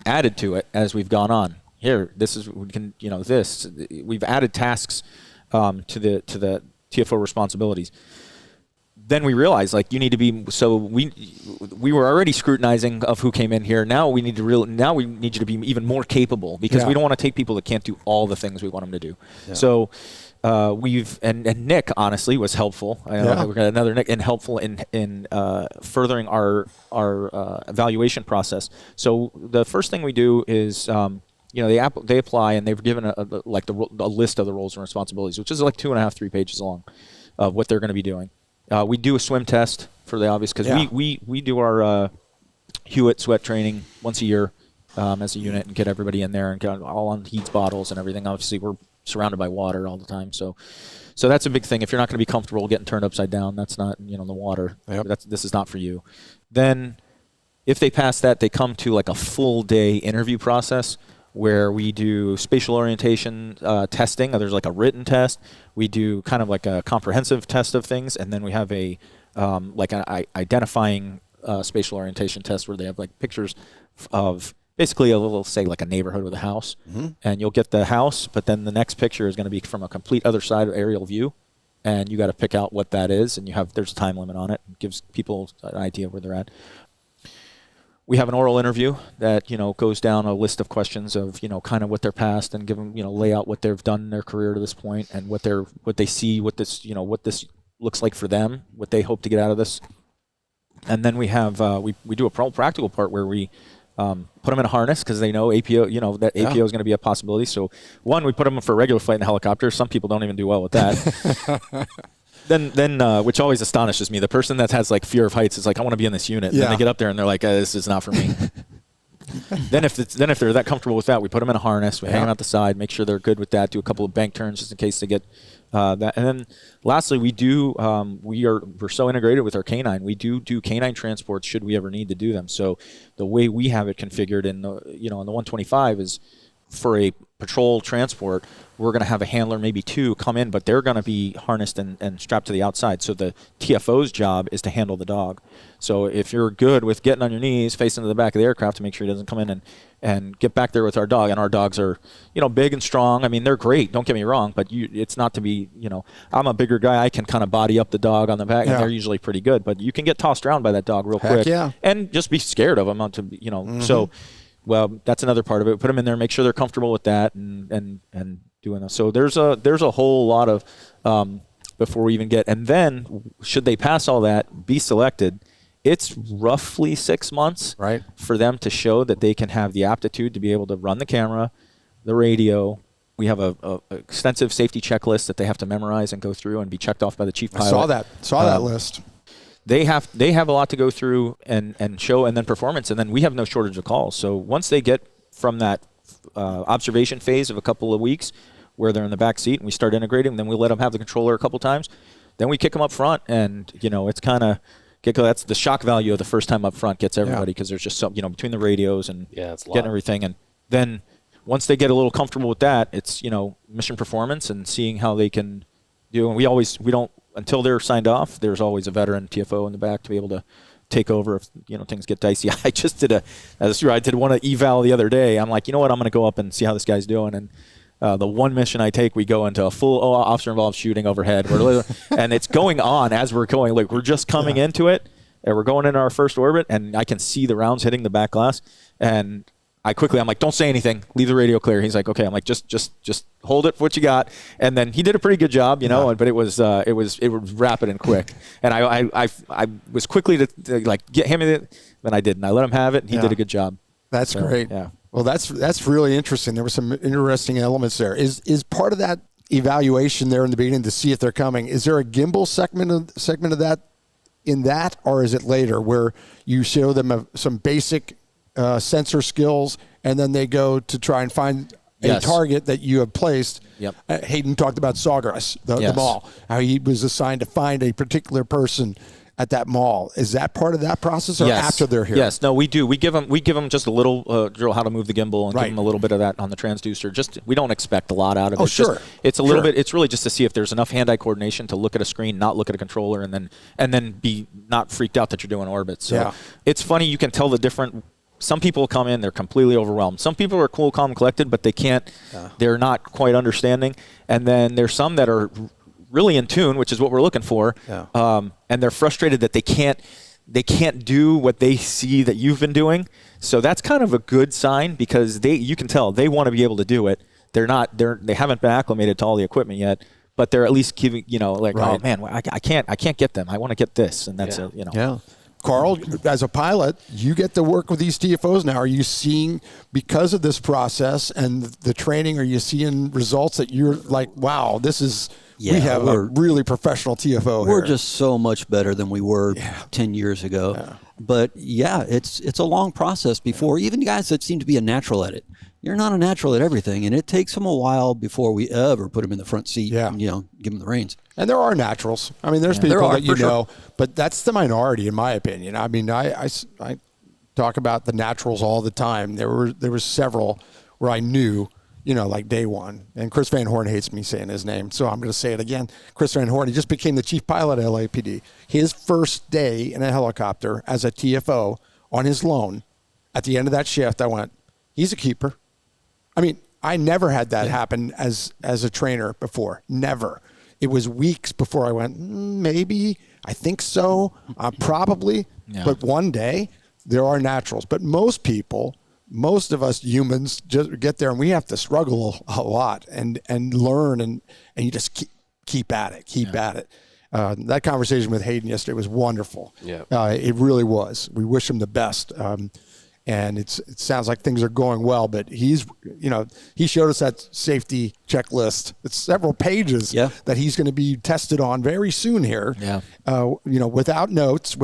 added to it as we've gone on. Here, this is we've added tasks to the TFO responsibilities. Then we realized, like, you need to be, so we were already scrutinizing of who came in here. Now we need you to be even more capable, because we don't want to take people that can't do all the things we want them to do. Yeah. So and Nick honestly was helpful. We got another Nick, and helpful in furthering our evaluation process. So the first thing we do is they apply, and they've given a list of the roles and responsibilities, which is like 2.5-3 pages long of what they're going to be doing. We do a swim test for the obvious, because we do our Hewitt sweat training once a year as a unit, and get everybody in there and get all on heats bottles and everything. Obviously, we're surrounded by water all the time, so that's a big thing. If you're not going to be comfortable getting turned upside down, that's not the water. This is not for you. Then, if they pass that, they come to like a full day interview process, where we do spatial orientation testing. There's like a written test. We do kind of like a comprehensive test of things, and then we have a like an identifying spatial orientation test, where they have like pictures of basically a little, say, like a neighborhood with a house, and you'll get the house, but then the next picture is going to be from a complete other side of aerial view, and you got to pick out what that is, and there's a time limit on it. It gives people an idea of where they're at. We have an oral interview that, goes down a list of questions of, kind of what their past, and give them, lay out what they've done in their career to this point, and what they see, what this looks like for them, what they hope to get out of this. And then we have, we do a practical part where we put them in a harness, because they know APO, that APO is going to be a possibility. So one, we put them for a regular flight in a helicopter. Some people don't even do well with that. Then which always astonishes me, the person that has like fear of heights is like, I want to be in this unit. And then they get up there and they're like, this is not for me. Then if they're that comfortable with that, we put them in a harness, we hang them out the side, make sure they're good with that, do a couple of bank turns just in case they get that. And then lastly, we do we're so integrated with our canine. We do canine transports should we ever need to do them. So the way we have it configured in the in the 125 is, for a patrol transport, we're going to have a handler, maybe two, come in, but they're going to be harnessed and strapped to the outside. So the TFO's job is to handle the dog. So if you're good with getting on your knees, facing to the back of the aircraft to make sure he doesn't come in and get back there with our dog, and our dogs are, big and strong. I mean, they're great, don't get me wrong, but it's not to be, I'm a bigger guy, I can kind of body up the dog on the back, and they're usually pretty good, but you can get tossed around by that dog real quick. And just be scared of them, so... Well, that's another part of it. Put them in there, make sure they're comfortable with that, and doing that. So there's a whole lot of before we even get. And then, should they pass all that, be selected, it's roughly 6 months for them to show that they can have the aptitude to be able to run the camera, the radio. We have a extensive safety checklist that they have to memorize and go through and be checked off by the chief pilot. I saw that list. They have a lot to go through and show, and then performance, and then we have no shortage of calls. So once they get from that observation phase of a couple of weeks, where they're in the back seat, and we start integrating, then we let them have the controller a couple times. Then we kick them up front, and it's kind of that's the shock value of the first time up front gets everybody because there's just some, between the radios and it's a lot. getting everything. And then once they get a little comfortable with that, it's, mission performance and seeing how they can do. And we don't, until they're signed off, there's always a veteran TFO in the back to be able to take over if, things get dicey. I just did I did one eval the other day. I'm like, you know what? I'm going to go up and see how this guy's doing. And the one mission I take, we go into a full officer-involved shooting overhead. And it's going on as we're going. Like, we're just coming into it, and we're going into our first orbit, and I can see the rounds hitting the back glass. And I'm like, don't say anything. Leave the radio clear. He's like, okay. I'm like, just hold it for what you got. And then he did a pretty good job, but it was rapid and quick. And I was quickly to like get him in it, then I didn't. I let him have it, and he did a good job. That's great. Yeah. Well, that's really interesting. There were some interesting elements there. Is part of that evaluation there in the beginning to see if they're coming? Is there a gimbal segment of that in that, or is it later where you show them some basic sensor skills, and then they go to try and find a target that you have placed? Yep. Hayden talked about Sawgrass, the mall, how he was assigned to find a particular person at that mall. Is that part of that process, or after they're here? Yes. No, we do. We give them just a little drill how to move the gimbal and give them a little bit of that on the transducer. We don't expect a lot out of it. It's a little bit. It's really just to see if there's enough hand-eye coordination to look at a screen, not look at a controller, and then be not freaked out that you're doing orbits. So it's funny. You can tell the different. Some people come in, they're completely overwhelmed. Some people are cool, calm, collected, but they can't. They're not quite understanding. And then there's some that are really in tune, which is what we're looking for. And they're frustrated that they can't do what they see that you've been doing. So that's kind of a good sign, because you can tell they want to be able to do it. They haven't been acclimated to all the equipment yet, but they're at least giving, oh man, I can't get them. I want to get this, and that's it. Yeah. Carl, as a pilot, you get to work with these TFOs now. Are you seeing, because of this process and the training, are you seeing results that you're like, wow, we have a really professional TFO here? We're just so much better than we were 10 years ago. Yeah. But it's a long process before, even guys that seem to be a natural at it. You're not a natural at everything, and it takes them a while before we ever put them in the front seat and, give them the reins. And there are naturals. I mean, there's people that you know, but that's the minority, in my opinion. I mean, I talk about the naturals all the time. There were several where I knew, like day one. And Chris Van Horn hates me saying his name, so I'm going to say it again. Chris Van Horn, he just became the chief pilot at LAPD. His first day in a helicopter as a TFO on his loan, at the end of that shift, I went, he's a keeper. I mean, I never had that happen as a trainer before. Never. It was weeks before I went, maybe, I think so, probably. Yeah. But one day, there are naturals. But most of us humans just get there, and we have to struggle a lot and learn, and you just keep at it. That conversation with Hayden yesterday was wonderful. Yeah. It really was. We wish him the best. And it sounds like things are going well, but he showed us that safety checklist. It's several pages that he's going to be tested on very soon here. Yeah. Without notes,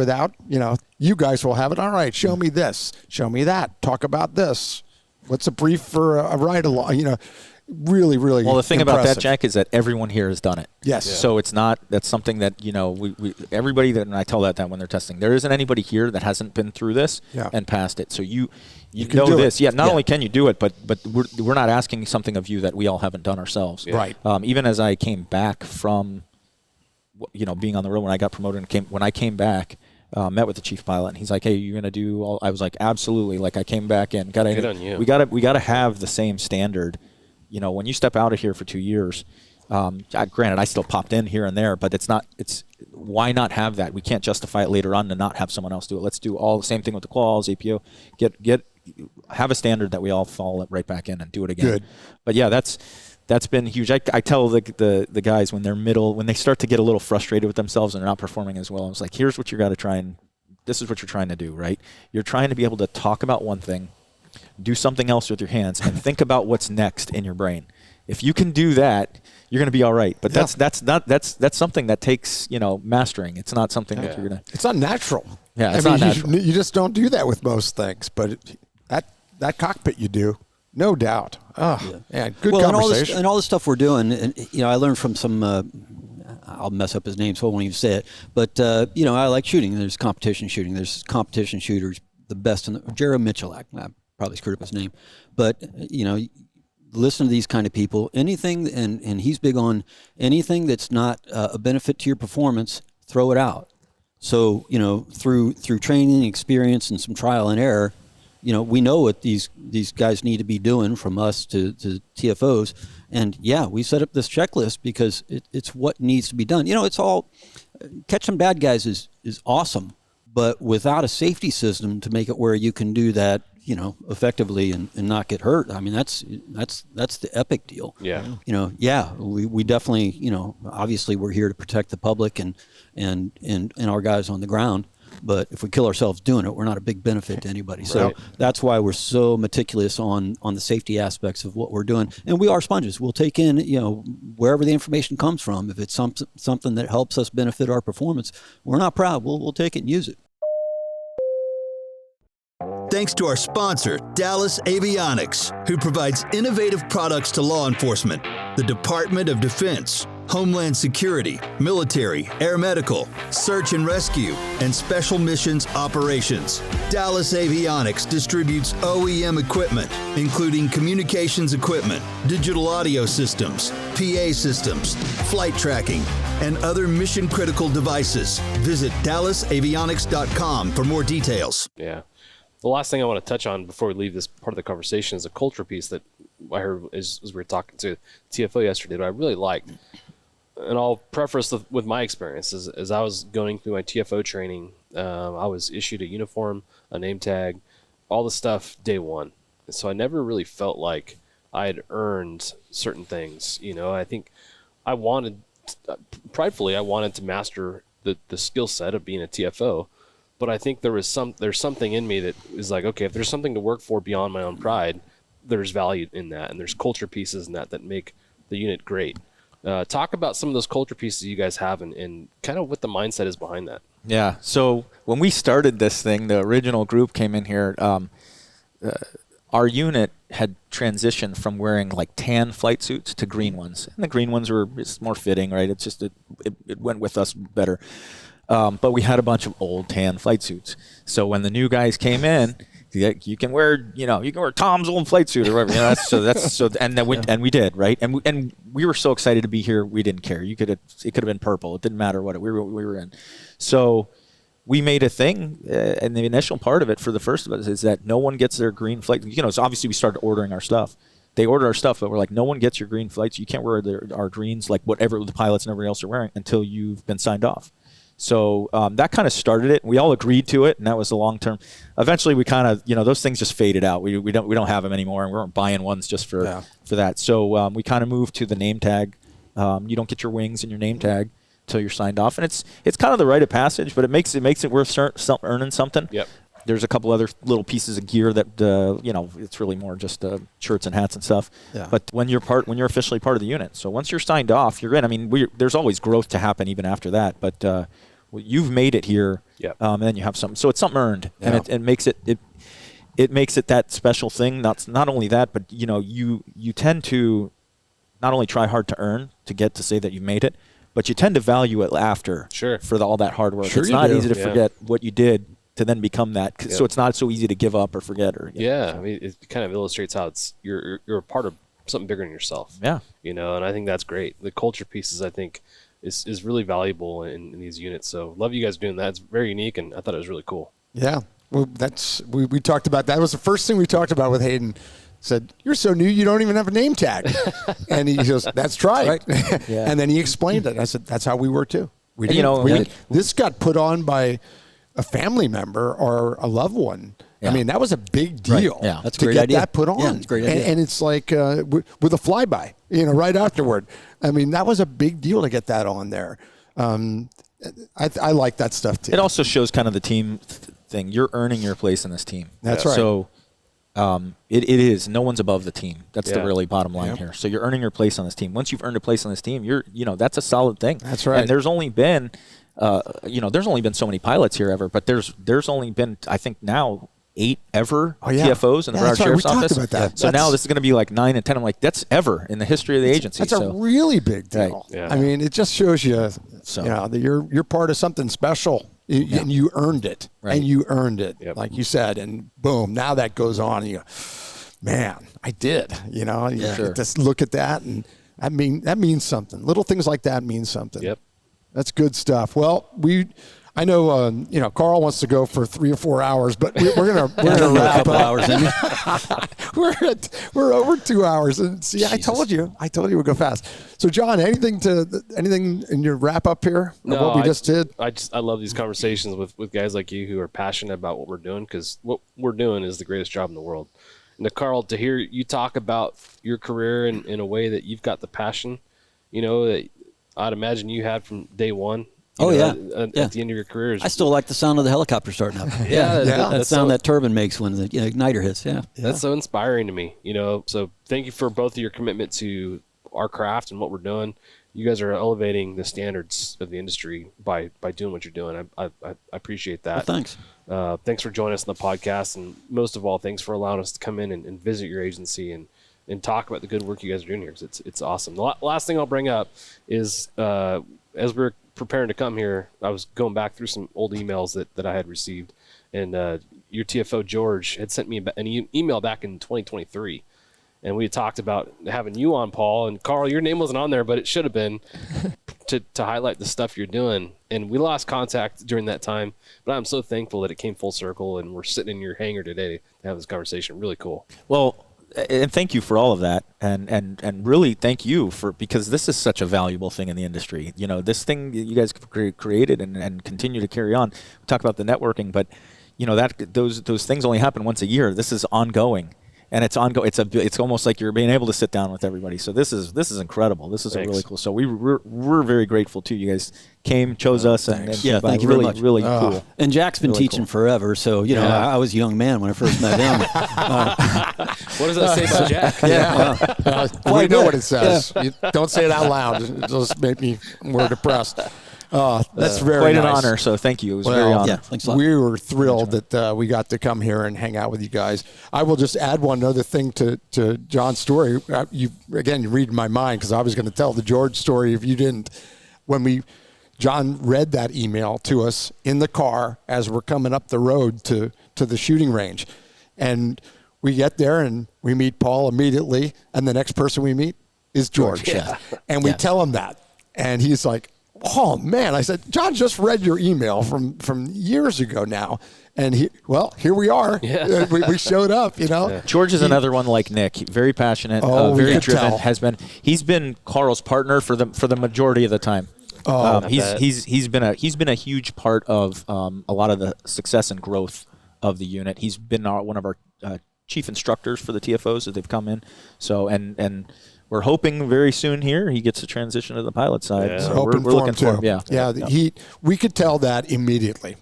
you guys will have it. All right, show me this, show me that, talk about this. What's a brief for a ride along? Really, really. Well, the thing impressive. about that, Jack, is that everyone here has done it. Yes. Yeah. So that's something that, we everybody that, and I tell that when they're testing, there isn't anybody here that hasn't been through this and passed it. So you know this. Yeah. Not only can you do it, but we're not asking something of you that we all haven't done ourselves. Yeah. Right. Even as I came back from, being on the road when I got promoted when I came back, met with the chief pilot, and he's like, "Hey, you're gonna do all?" I was like, "Absolutely!" Like I came back in. Good on you. We gotta have the same standard. When you step out of here for 2 years, granted, I still popped in here and there, but why not have that? We can't justify it later on to not have someone else do it. Let's do all the same thing with the quals, APO. Have a standard that we all fall right back in and do it again. Good. But yeah, that's been huge. I tell the guys when they start to get a little frustrated with themselves and they're not performing as well, I was like, here's what you got to try and this is what you're trying to do, right? You're trying to be able to talk about one thing, do something else with your hands, and think about what's next in your brain. If you can do that, you're going to be all right. But that's something that takes mastering. It's not something that you're going to. It's not natural. Yeah, it's not natural. You just don't do that with most things. But that cockpit you do, no doubt. Oh, yeah, good conversation. And all this stuff we're doing, and I learned from some. I'll mess up his name, so I won't even say it. But I like shooting. There's competition shooting. There's competition shooters, the best in the Jared Michalak. I probably screwed up his name, but listen to these kind of people. Anything, and he's big on anything that's not a benefit to your performance, throw it out. So through training, experience, and some trial and error, we know what these guys need to be doing from us to TFOs. And we set up this checklist because it's what needs to be done. It's all catching bad guys is awesome, but without a safety system to make it where you can do that, effectively and not get hurt. I mean, that's the epic deal. Yeah. We definitely, obviously we're here to protect the public and our guys on the ground. But if we kill ourselves doing it, we're not a big benefit to anybody. So that's why we're so meticulous on the safety aspects of what we're doing. And we are sponges. We'll take in, wherever the information comes from. If it's something that helps us benefit our performance, we're not proud. We'll take it and use it. Thanks to our sponsor, Dallas Avionics, who provides innovative products to law enforcement, the Department of Defense, Homeland Security, military, air medical, search and rescue, and special missions operations. Dallas Avionics distributes OEM equipment, including communications equipment, digital audio systems, PA systems, flight tracking, and other mission-critical devices. Visit DallasAvionics.com for more details. Yeah. The last thing I want to touch on before we leave this part of the conversation is a culture piece that I heard as we were talking to TFO yesterday that I really liked. And I'll preface with my experience. As I was going through my TFO training, I was issued a uniform, a name tag, all the stuff day one. And so I never really felt like I had earned certain things. I think pridefully, I wanted to master the skill set of being a TFO. But I think there's something in me that is like, okay, if there's something to work for beyond my own pride, there's value in that, and there's culture pieces in that make the unit great. Talk about some of those culture pieces you guys have and kind of what the mindset is behind that. Yeah. So when we started this thing, the original group came in here. Our unit had transitioned from wearing like tan flight suits to green ones, and the green ones it's more fitting, right? It's just it went with us better. But we had a bunch of old tan flight suits. So when the new guys came in, you can wear Tom's old flight suit or whatever. And we did, right? And we were so excited to be here, we didn't care. It could have been purple. It didn't matter what we were in. So we made a thing, and the initial part of it for the first of us is that no one gets their green flight. So obviously we started ordering our stuff. They ordered our stuff, but we're like, no one gets your green flights. You can't wear our greens, like whatever the pilots and everybody else are wearing, until you've been signed off. So that kind of started it. We all agreed to it, and that was the long term. Eventually, we kind of, those things just faded out. We don't have them anymore, and we weren't buying ones just for that. So we kind of moved to the name tag. You don't get your wings and your name tag until you're signed off, and it's kind of the rite of passage, but it makes it worth earning something. Yep. There's a couple other little pieces of gear that it's really more just shirts and hats and stuff. Yeah. But when you're officially part of the unit, so once you're signed off, you're in. I mean, there's always growth to happen even after that. But you've made it here, and then you have something. So it's something earned, and it makes it makes it that special thing. Not only that, but you tend to not only try hard to earn to get to say that you made it, but you tend to value it after for all that hard work. It's not easy to forget what you did to then become that. So it's not so easy to give up or forget. I mean, it kind of illustrates how you're a part of something bigger than yourself. Yeah. And I think that's great. The culture pieces, I think, is really valuable in these units. So love you guys doing that. It's very unique, and I thought it was really cool. Yeah. Well, we talked about that. It was the first thing we talked about with Hayden. Said, "You're so new, you don't even have a name tag." And he goes, "That's right." Yeah. And then he explained it. I said, "That's how we were too. This got put on by a family member or a loved one." Yeah. I mean, that was a big deal. Right. Yeah, that's a to great get idea. that put on. Yeah, that's a great idea. And it's like with a flyby, right afterward. I mean, that was a big deal to get that on there. I like that stuff too. It also shows kind of the team thing. You're earning your place in this team. That's right. So it is. No one's above the team. That's the really bottom line here. So you're earning your place on this team. Once you've earned a place on this team, that's a solid thing. That's right. And there's only been, there's only been so many pilots here ever, but there's only been, I think now, 8 ever yeah. TFOs in the Yeah, Broward that's right. Sheriff's We talked Office. about that. So now That's- this is going to be like 9 and 10. I'm like, that's ever in the history of the agency. That's a really big deal. Right. Yeah. I mean, it just shows you, So- you know, that you're part of something special, and you earned it, Right. and you earned it, Yep. like you said, and boom, now that goes on, and you go, man, I did, you know, you Sure. just look at that, and that means something. Little things like that mean something. Yep. That's good stuff. Well, I know, you know, Carl wants to go for 3 or 4 hours, but we're gonna a wrap couple up. hours in. We're over 2 hours, and see, I told you we'd go fast. So, John, anything in your wrap up here of what we just did? I love these conversations with guys like you who are passionate about what we're doing, because what we're doing is the greatest job in the world. And to Carl, to hear you talk about your career in a way that you've got the passion, you know, that I'd imagine you had from day one. Oh, you yeah. know, at Yeah. the end of your career. I still like the sound of the helicopter starting up. Yeah, that that's sound so- that turbine makes when the igniter hits. Yeah. That's so inspiring to me, you know. So thank you for both of your commitment to our craft and what we're doing. You guys are elevating the standards of the industry by doing what you're doing. I appreciate that. Well, thanks. Thanks for joining us on the podcast, and most of all, thanks for allowing us to come in and visit your agency and talk about the good work you guys are doing here, because it's awesome. The last thing I'll bring up is as we're preparing to come here, I was going back through some old emails that I had received, and your TFO George had sent me an email back in 2023, and we had talked about having you on, Paul, and Carl, your name wasn't on there, but it should have been to highlight the stuff you're doing. And we lost contact during that time, but I'm so thankful that it came full circle, and we're sitting in your hangar today to have this conversation. Really cool. Well, and thank you for all of that, and really thank you because this is such a valuable thing in the industry. You know, this thing that you guys created and continue to carry on. We talk about the networking, but you know that those things only happen once a year. This is ongoing, and it's ongoing. It's almost like you're being able to sit down with everybody. So this is incredible. This is Thanks. really cool. So we're very grateful too. You guys came, chose us, and Yeah, thank you really, very much. really cool. And Jack's been Really teaching cool. forever, so you know I was a young man when I first met him. What does that say about Jack? We know what it says. You don't say it out loud. It just make me more depressed. That's very Quite nice. an honor. So thank you. It was very Well, honor. Yeah, thanks a lot. We were thrilled that we got to come here and hang out with you guys. I will just add one other thing to John's story. You read my mind, because I was going to tell the George story if you didn't. When John read that email to us in the car as we're coming up the road to the shooting range, and we get there and we meet Paul immediately, and the next person we meet is George. Yeah. And we tell him that, and he's like, "Oh man!" I said, "John just read your email from years ago now," and here we are. Yeah. we showed up. You know, George is another one like Nick, very passionate, We very could driven. tell. He's been Carl's partner for the majority of the time. He's been a huge part of a lot of the success and growth of the unit. He's been one of our chief instructors for the TFOs as they've come in. So and we're hoping very soon here he gets a transition to the pilot side. Yeah. So Hoping we're for looking him for too. him. Yeah. We could tell that immediately.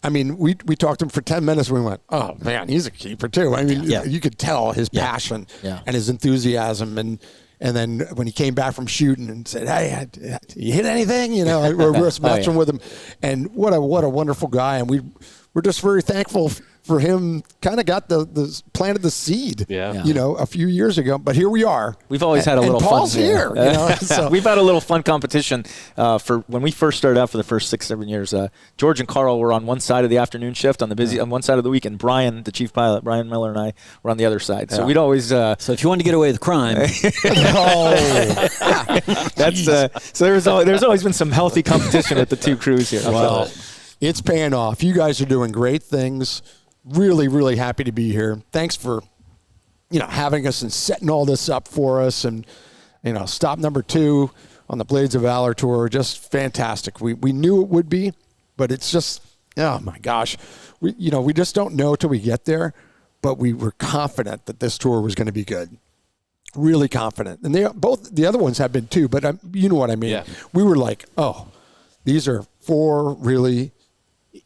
I mean, we talked to him for 10 minutes and we went, "Oh man, he's a keeper too." I mean, Yeah. you could tell his passion Yeah. and his enthusiasm, and then when he came back from shooting and said, "Hey, you hit anything?" You know, we're messing with him, and what a wonderful guy, and we're just very thankful for him. Kind of got the planted the seed, Yeah. you know, a few years ago, but here we are. We've always had a little and fun. Paul's here. You know, so. We've had a little fun competition for when we first started out for the first 6-7 years. George and Carl were on one side of the afternoon shift on one side of the week, and Brian, the chief pilot, Brian Miller, and I were on the other side. So we'd always. So if you want to get away with crime, That's so there's always been some healthy competition with the two crews here. Well, it's paying off. You guys are doing great things. Really, really happy to be here. Thanks for, having us and setting all this up for us. And, stop number 2 on the Blades of Valor Tour, just fantastic. We knew it would be, but it's just, oh my gosh. We just don't know till we get there, but we were confident that this tour was going to be good. Really confident. And both the other ones have been too, but you know what I mean. Yeah. We were like, oh, these are 4 really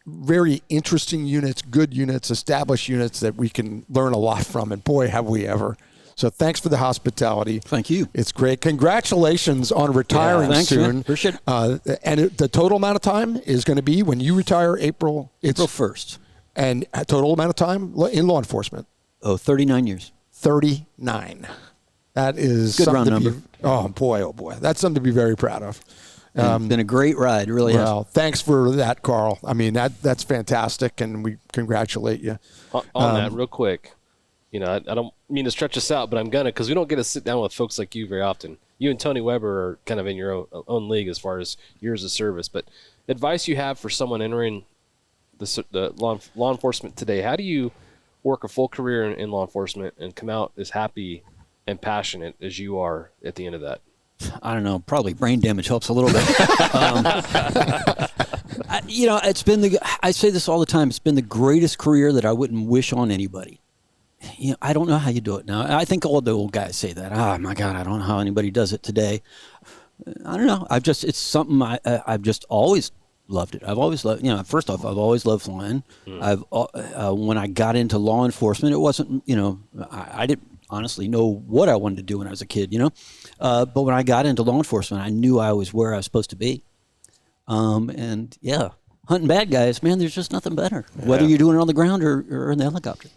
very interesting units, good units, established units that we can learn a lot from. And boy, have we ever. So thanks for the hospitality. Thank you. It's great. Congratulations on retiring thanks, soon. man. Appreciate it. And the total amount of time is going to be when you retire April 1st. And a total amount of time in law enforcement? 39 years. 39. That is good something round to number. be, oh boy. That's something to be very proud of. It's been a great ride. It really has. Well, thanks for that, Carl. I mean, that's fantastic, and we congratulate you. On that, real quick, I don't mean to stretch us out, but I'm gonna, because we don't get to sit down with folks like you very often. You and Tony Weber are kind of in your own league as far as years of service. But advice you have for someone entering the law enforcement today? How do you work a full career in law enforcement and come out as happy and passionate as you are at the end of that? I don't know. Probably brain damage helps a little bit. It's been I say this all the time. It's been the greatest career that I wouldn't wish on anybody. I don't know how you do it now. I think all the old guys say that. Oh my God, I don't know how anybody does it today. I don't know. It's something I've just always loved it. I've always loved, first off, I've always loved flying. When I got into law enforcement, it wasn't, I didn't honestly know what I wanted to do when I was a kid, but when I got into law enforcement, I knew I was where I was supposed to be. Hunting bad guys, man, there's just nothing better, whether you're doing it on the ground or in the helicopter.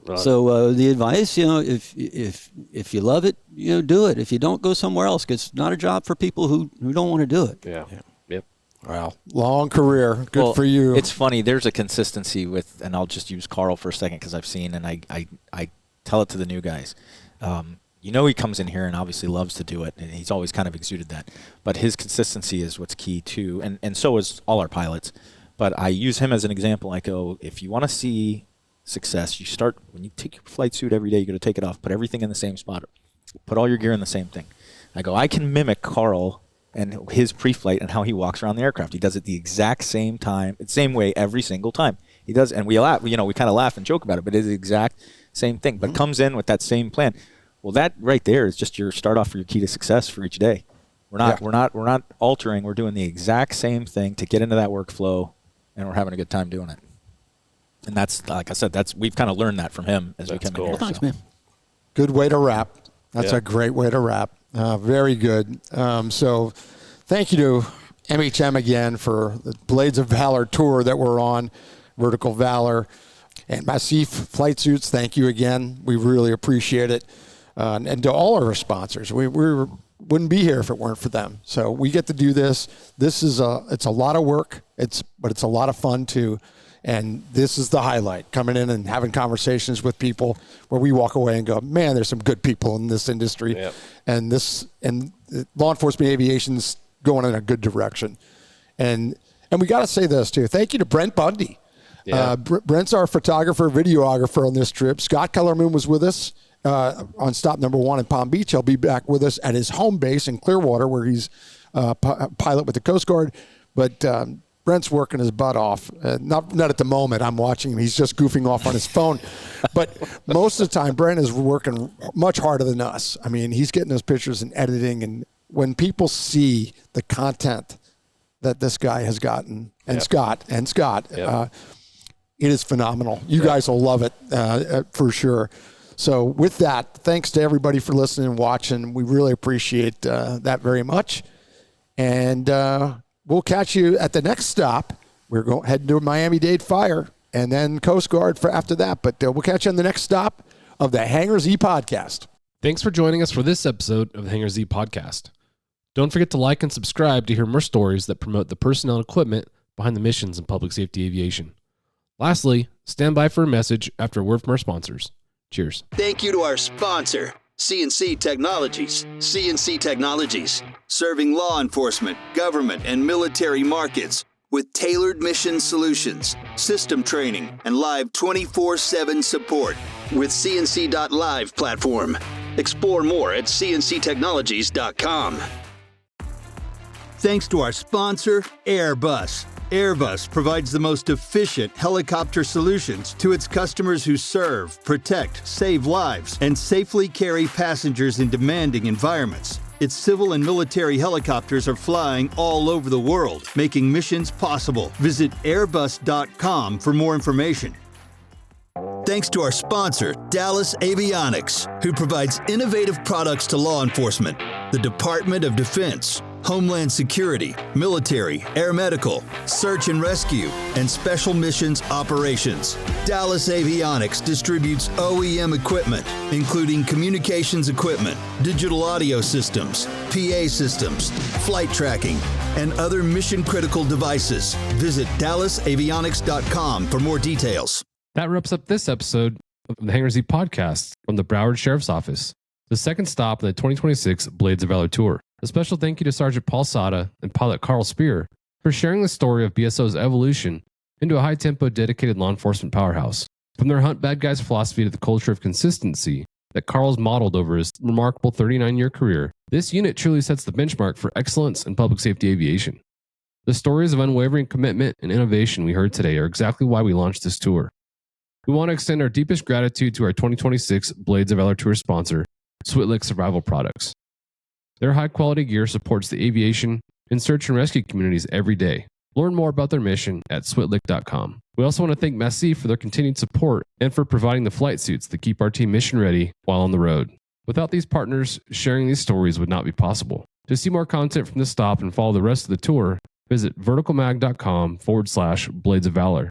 Right. So the advice, if you love it, do it. If you don't, go somewhere else. 'Cause it's not a job for people who don't want to do it. Yeah. Yep. Wow. Long career. Good for you. It's funny. There's a consistency with, and I'll just use Carl for a second because I've seen, and I tell it to the new guys. He comes in here and obviously loves to do it, and he's always kind of exuded that. But his consistency is what's key too, and so is all our pilots. But I use him as an example. I go, if you want to see success, you start when you take your flight suit every day. You got to take it off, put everything in the same spot, put all your gear in the same thing. I go, I can mimic Carl and his pre-flight and how he walks around the aircraft. He does it the exact same way every single time. He does, and we laugh. We kind of laugh and joke about it, but it's the exact same thing. But comes in with that same plan. Well, that right there is just your start off for your key to success for each day. We're not altering. We're doing the exact same thing to get into that workflow, and we're having a good time doing it. And that's, like I said, we've kind of learned that from him as we come in here. Well, thanks, man. Good way to wrap. That's a great way to wrap. Very good. So thank you to MHM again for the Blades of Valor Tour that we're on, Vertical Valor. And Massif Flight Suits, thank you again. We really appreciate it. And to all our sponsors, we wouldn't be here if it weren't for them. So we get to do this. It's a lot of work, but it's a lot of fun too. And this is the highlight, coming in and having conversations with people where we walk away and go, man, there's some good people in this industry. Yep. And law enforcement aviation's going in a good direction. And we got to say this too. Thank you to Brent Bundy. Yeah. Brent's our photographer, videographer on this trip. Scott Kellerman was with us on stop number 1 in Palm Beach. He'll be back with us at his home base in Clearwater, where he's pilot with the Coast Guard. But Brent's working his butt off. Not at the moment. I'm watching him. He's just goofing off on his phone. But most of the time, Brent is working much harder than us. I mean, he's getting those pictures and editing. And when people see the content that this guy has gotten, and Scott, it is phenomenal. You guys will love it for sure. So with that, thanks to everybody for listening and watching. We really appreciate that very much. And we'll catch you at the next stop. We're heading to Miami-Dade Fire and then Coast Guard for after that. But we'll catch you on the next stop of the Hangar Z podcast. Thanks for joining us for this episode of the Hangar Z podcast. Don't forget to like and subscribe to hear more stories that promote the personnel and equipment behind the missions in public safety aviation. Lastly, stand by for a message after a word from our sponsors. Cheers. Thank you to our sponsor, CNC Technologies. CNC Technologies, serving law enforcement, government, and military markets with tailored mission solutions, system training, and live 24/7 support with CNC.live platform. Explore more at cnctechnologies.com. Thanks to our sponsor, Airbus. Airbus provides the most efficient helicopter solutions to its customers who serve, protect, save lives, and safely carry passengers in demanding environments. Its civil and military helicopters are flying all over the world, making missions possible. Visit airbus.com for more information. Thanks to our sponsor, Dallas Avionics, who provides innovative products to law enforcement, the Department of Defense, Homeland Security, military, air medical, search and rescue, and special missions operations. Dallas Avionics distributes OEM equipment, including communications equipment, digital audio systems, PA systems, flight tracking, and other mission-critical devices. Visit DallasAvionics.com for more details. That wraps up this episode of the Hangar Z podcast from the Broward Sheriff's Office, the second stop in the 2026 Blades of Valor Tour. A special thank you to Sgt Paul Seda and pilot Carl Spear for sharing the story of BSO's evolution into a high-tempo, dedicated law enforcement powerhouse. From their hunt bad guys philosophy to the culture of consistency that Carl's modeled over his remarkable 39-year career, this unit truly sets the benchmark for excellence in public safety aviation. The stories of unwavering commitment and innovation we heard today are exactly why we launched this tour. We want to extend our deepest gratitude to our 2026 Blades of Valor Tour sponsor, Switlick Survival Products. Their high-quality gear supports the aviation and search and rescue communities every day. Learn more about their mission at switlick.com. We also want to thank Massif for their continued support and for providing the flight suits that keep our team mission ready while on the road. Without these partners, sharing these stories would not be possible. To see more content from this stop and follow the rest of the tour, visit verticalmag.com/Blades of Valor.